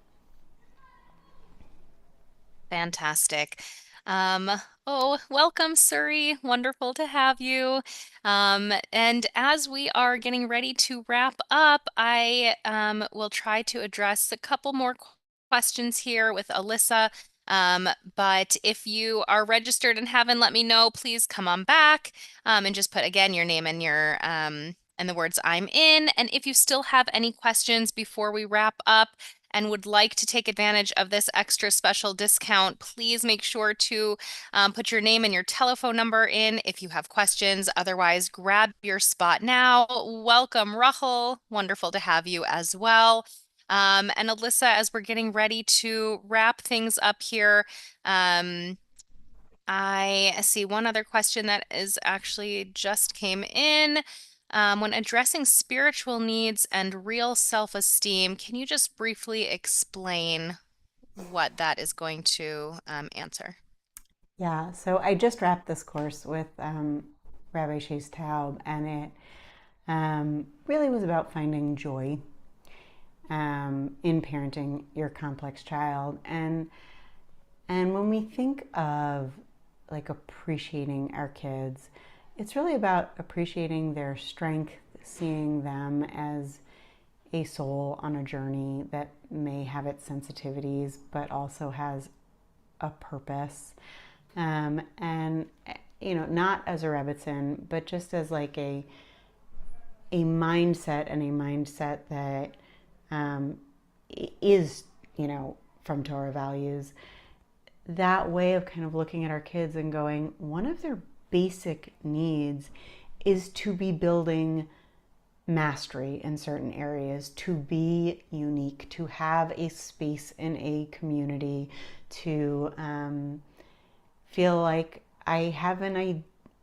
[SPEAKER 1] Fantastic. Um, oh, welcome, Suri. Wonderful to have you. And as we are getting ready to wrap up, I will try to address a couple more questions here with Alyssa. But if you are registered and haven't let me know, please come on back and just put again your name and your and the words I'm in. And if you still have any questions before we wrap up, and would like to take advantage of this extra special discount, please make sure to put your name and your telephone number in if you have questions. Otherwise, grab your spot now. Welcome, Rachel. Wonderful to have you as well. And Alyssa, as we're getting ready to wrap things up here, I see one other question that is actually just came in. When addressing spiritual needs and real self-esteem, can you just briefly explain what that is going to answer?
[SPEAKER 2] Yeah, so I just wrapped this course with Rabbi Shays Taub, and it really was about finding joy in parenting your complex child. And when we think of like appreciating our kids, it's really about appreciating their strength, seeing them as a soul on a journey that may have its sensitivities, but also has a purpose. And not as a Rebbitzin, but just as like a mindset, and a mindset that um, is, from Torah values. That way of kind of looking at our kids and going, one of their basic needs is to be building mastery in certain areas, to be unique, to have a space in a community, to feel like I have an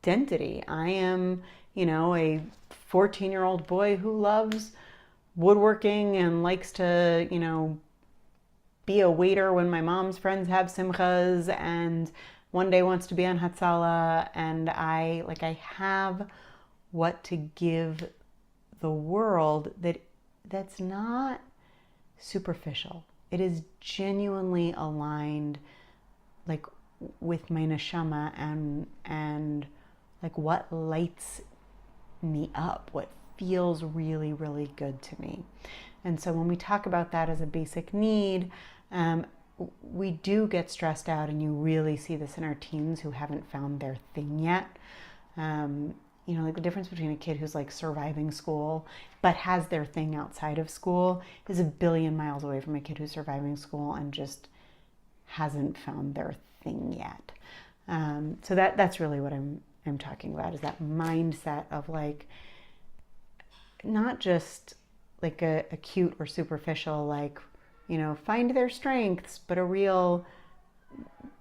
[SPEAKER 2] identity. I am, a 14-year-old boy who loves woodworking and likes to, be a waiter when my mom's friends have simchas, and one day wants to be on Hatzalah, and I have what to give the world that's not superficial. It is genuinely aligned, like, with my neshama, and like what lights me up, what feels really, really good to me. And so when we talk about that as a basic need, um, we do get stressed out, and you really see this in our teens who haven't found their thing yet. Like the difference between a kid who's like surviving school but has their thing outside of school is a billion miles away from a kid who's surviving school and just hasn't found their thing yet. So that's really what I'm talking about, is that mindset of like not just like a cute or superficial, like, find their strengths, but a real,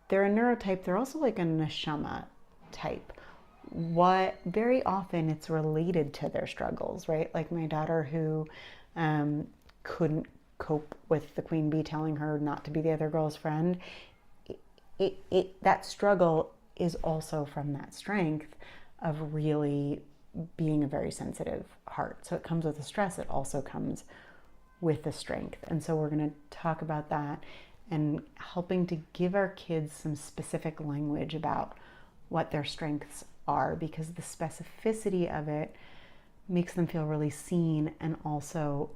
[SPEAKER 2] they're a neurotype, they're also like a neshama type. What very often it's related to their struggles, right? Like my daughter who couldn't cope with the queen bee telling her not to be the other girl's friend. That struggle is also from that strength of really being a very sensitive heart. So it comes with the stress, it also comes with the strength. And so we're going to talk about that and helping to give our kids some specific language about what their strengths are, because the specificity of it makes them feel really seen, and also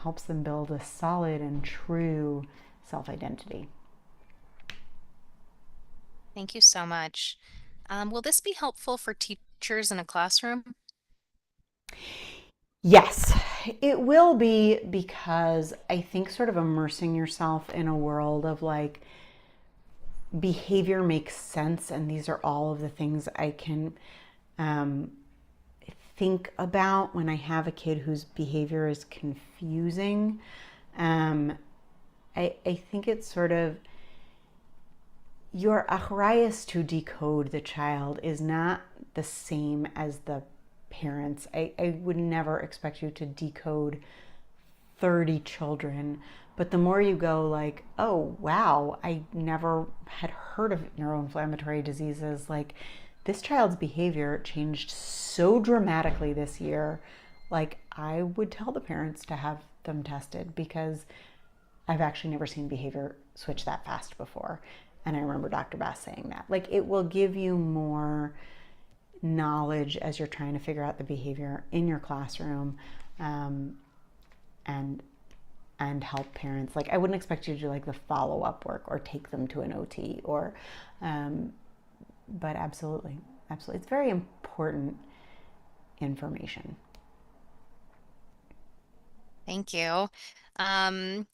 [SPEAKER 2] helps them build a solid and true self identity.
[SPEAKER 1] Thank you so much. Will this be helpful for teachers in a classroom?
[SPEAKER 2] Yes, it will be, because I think sort of immersing yourself in a world of like behavior makes sense, and these are all of the things I can um, think about when I have a kid whose behavior is confusing. Um, I think it's sort of your achrayus to decode the child is not the same as the parents. I would never expect you to decode 30 children, but the more you go like, oh wow, I never had heard of neuroinflammatory diseases, like this child's behavior changed so dramatically this year, like I would tell the parents to have them tested, because I've actually never seen behavior switch that fast before. And I remember Dr. Bass saying that. Like, it will give you more knowledge as you're trying to figure out the behavior in your classroom, um, and help parents. Like, I wouldn't expect you to do like the follow up work or take them to an OT, or, but absolutely, absolutely, it's very important information.
[SPEAKER 1] Thank you. Um,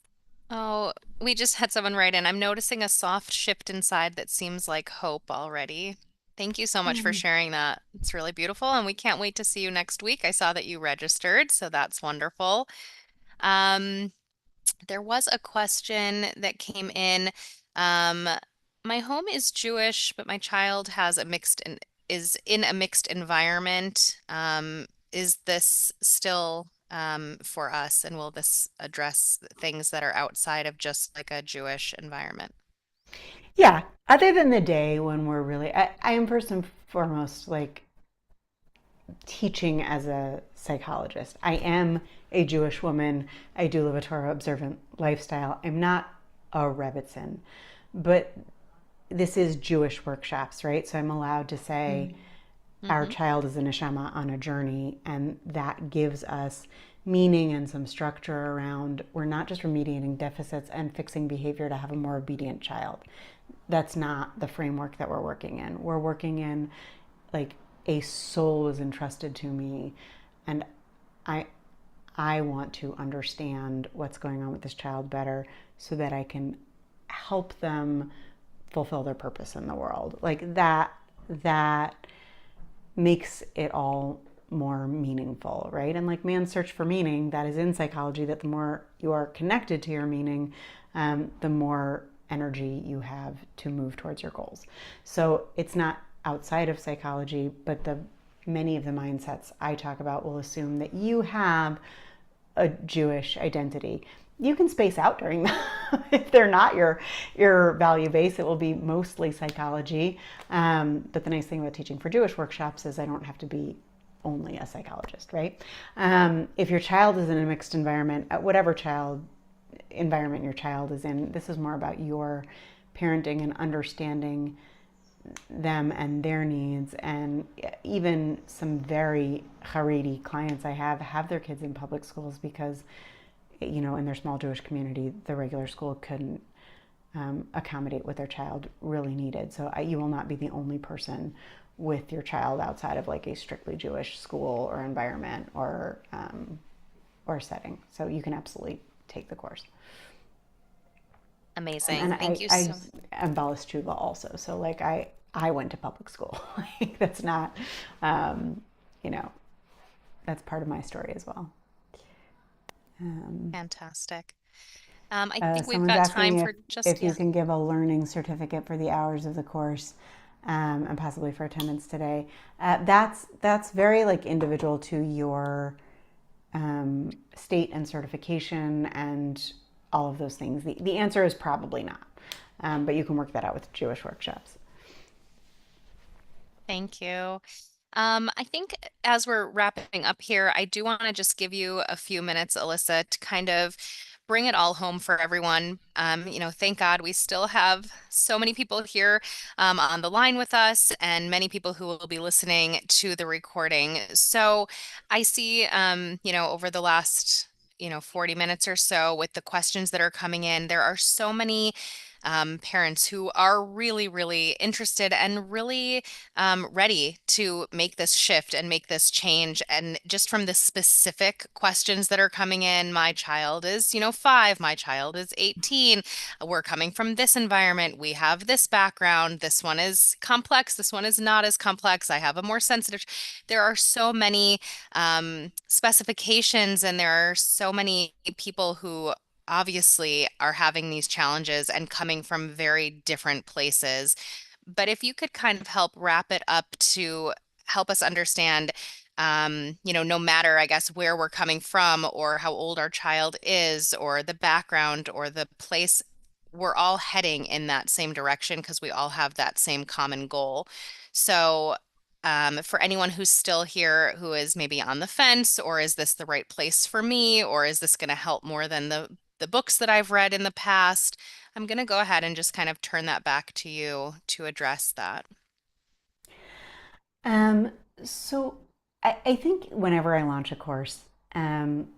[SPEAKER 1] oh, we just had someone write in. I'm noticing a soft shift inside that seems like hope already. Thank you so much for
[SPEAKER 2] Mm.
[SPEAKER 1] sharing that. It's really beautiful, and we can't wait to see you next week. I saw that you registered, so that's wonderful. Um, There was a question that came in. Um, my home is Jewish, but my child has is in a mixed environment. Is this still for us, and will this address things that are outside of just like a Jewish environment?
[SPEAKER 2] Yeah. Other than the day when we're really, I am first and foremost like teaching as a psychologist. I am a Jewish woman. I do live a Torah observant lifestyle. I'm not a Rebbitzin, but this is Jewish workshops, right? So I'm allowed to say our
[SPEAKER 1] Mm-hmm.
[SPEAKER 2] child is a neshama on a journey, and that gives us meaning and some structure around we're not just remediating deficits and fixing behavior to have a more obedient child. That's not the framework that we're working in. We're working in like a soul was entrusted to me, and I I want to understand what's going on with this child better so that I can help them fulfill their purpose in the world. Like that makes it all more meaningful, right? And like man's search for meaning, that is in psychology, that the more you are connected to your meaning, the more energy you have to move towards your goals. So it's not outside of psychology, but the many of the mindsets I talk about will assume that you have a Jewish identity. You can space out during that. If they're not your value base, it will be mostly psychology. But the nice thing about teaching for Jewish workshops is I don't have to be only a psychologist, right? If your child is in a mixed environment, whatever child environment your child is in, this is more about your parenting and understanding them and their needs. And even some very Haredi clients I have their kids in public schools because, in their small Jewish community, the regular school couldn't accommodate what their child really needed. So you will not be the only person with your child outside of like a strictly Jewish school or environment or setting. So you can absolutely take the course. And
[SPEAKER 1] Amazing. Thank you
[SPEAKER 2] I
[SPEAKER 1] so
[SPEAKER 2] am Balas Tshuva also. So like I went to public school. Like that's not, um, you know, that's part of my story as well. Um,
[SPEAKER 1] fantastic. I think we've
[SPEAKER 2] Someone's
[SPEAKER 1] got
[SPEAKER 2] asking
[SPEAKER 1] time
[SPEAKER 2] if
[SPEAKER 1] for just,
[SPEAKER 2] you
[SPEAKER 1] yeah.
[SPEAKER 2] can give a learning certificate for the hours of the course, and possibly for attendance today. That's very like individual to your state and certification and all of those things. The answer is probably not, but you can work that out with Jewish workshops.
[SPEAKER 1] Thank you. I think as we're wrapping up here, I do want to just give you a few minutes, Alyssa, to kind of bring it all home for everyone. Thank God we still have so many people here on the line with us and many people who will be listening to the recording. So I see, over the last 40 minutes or so with the questions that are coming in, there are so many parents who are really, really interested and really ready to make this shift and make this change. And just from the specific questions that are coming in, my child is, 5, my child is 18. We're coming from this environment. We have this background. This one is complex. This one is not as complex. I have a more sensitive. There are so many specifications, and there are so many people who obviously are having these challenges and coming from very different places. But if you could kind of help wrap it up to help us understand, no matter, I guess, where we're coming from or how old our child is or the background or the place, we're all heading in that same direction because we all have that same common goal. So, for anyone who's still here who is maybe on the fence, or is this the right place for me, or is this going to help more than the books that I've read in the past? I'm going to go ahead and just kind of turn that back to you to address that.
[SPEAKER 2] Um, so I think whenever I launch a course, um,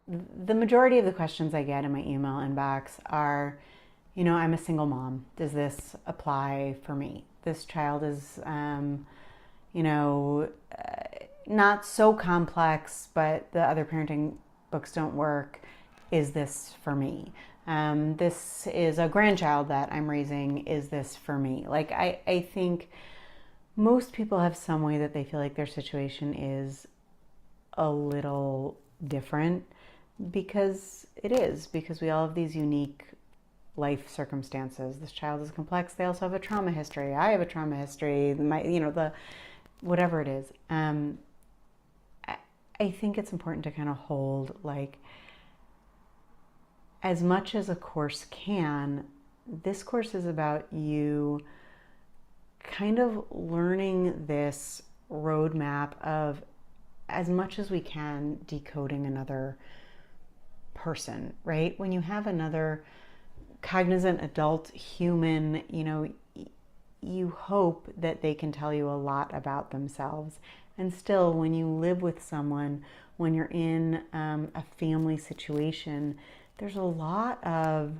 [SPEAKER 2] the majority of the questions I get in my email inbox are, I'm a single mom. Does this apply for me? This child is, you know, not so complex, but the other parenting books don't work. Is this for me? This is a grandchild that I'm raising. Is this for me? Like, I think most people have some way that they feel like their situation is a little different because it is, because we all have these unique life circumstances. This child is complex. They also have a trauma history. I have a trauma history. The whatever it is. I, I think it's important to kind of hold like as much as a course can. this course is about you kind of learning this roadmap of, as much as we can, decoding another person, right? When you have another cognizant adult human, you hope that they can tell you a lot about themselves. And still, when you live with someone, when you're in a family situation, there's a lot of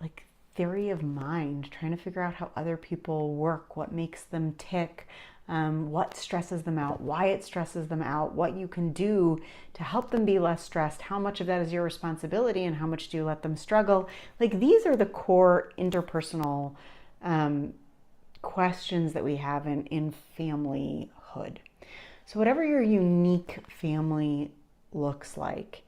[SPEAKER 2] like theory of mind, trying to figure out how other people work, what makes them tick, what stresses them out, why it stresses them out, what you can do to help them be less stressed, how much of that is your responsibility, and how much do you let them struggle. Like these are the core interpersonal um, questions that we have in familyhood. So, whatever your unique family looks like,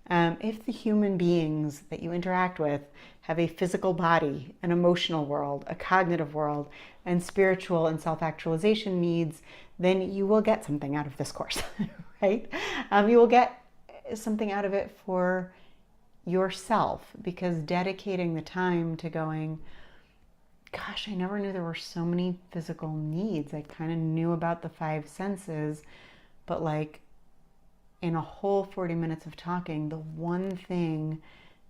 [SPEAKER 2] if the human beings that you interact with have a physical body, an emotional world, a cognitive world, and spiritual and self actualization needs, then you will get something out of this course, right? You will get something out of it for yourself because dedicating the time to going, gosh, I never knew there were so many physical needs. I kind of knew about the five senses, but like in a whole 40 minutes of talking, the one thing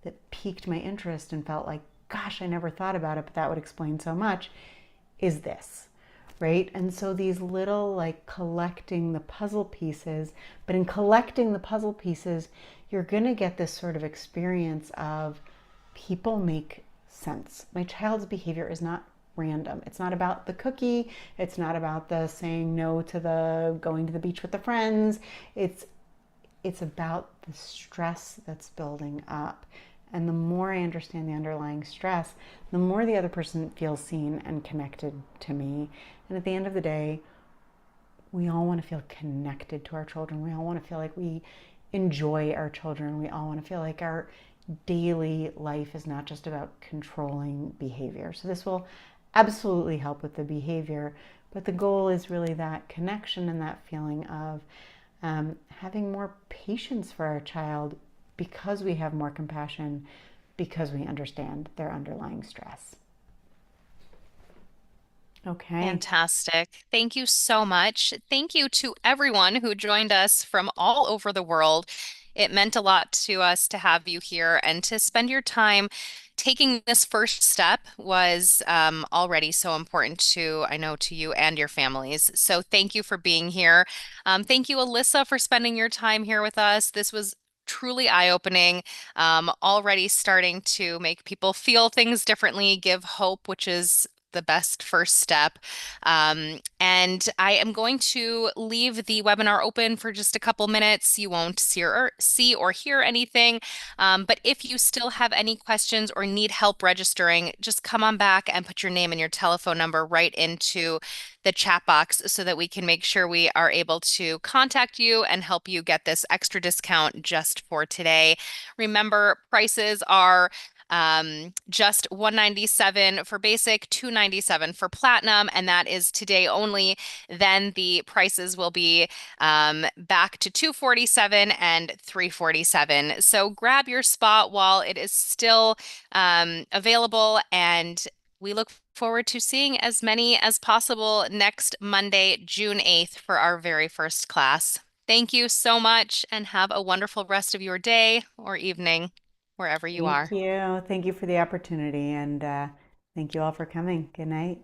[SPEAKER 2] that piqued my interest and felt like, gosh, I never thought about it, but that would explain so much is this, right? And so these little like collecting the puzzle pieces, but in collecting the puzzle pieces, you're going to get this sort of experience of people make sense. My child's behavior is not random. It's not about the cookie. It's not about the saying no to the going to the beach with the friends. It's about the stress that's building up. And the more I understand the underlying stress, the more the other person feels seen and connected to me. And at the end of the day, we all want to feel connected to our children. We all want to feel like we enjoy our children. We all want to feel like our daily life is not just about controlling behavior. So this will absolutely help with the behavior, but the goal is really that connection and that feeling of having more patience for our child because we have more compassion, because we understand their underlying stress. Okay.
[SPEAKER 1] Fantastic. Thank you so much. Thank you to everyone who joined us from all over the world. It meant a lot to us to have you here and to spend your time taking this first step was already so important to, I know, to you and your families. So thank you for being here. Thank you, Ilyssa, for spending your time here with us. This was truly eye-opening, already starting to make people feel things differently, give hope, which is the best first step. And I am going to leave the webinar open for just a couple minutes. You won't see or hear anything. But if you still have any questions or need help registering, just come on back and put your name and your telephone number right into the chat box so that we can make sure we are able to contact you and help you get this extra discount just for today. Remember, prices are just 197 for basic, 297 for platinum, and that is today only. Then the prices will be back to 247 and 347. So grab your spot while it is still available, and we look forward to seeing as many as possible next Monday, June 8th, for our very first class. Thank you so much, and have a wonderful rest of your day or evening, wherever you
[SPEAKER 2] Thank
[SPEAKER 1] are.
[SPEAKER 2] you. Thank you for the opportunity. And thank you all for coming. Good night.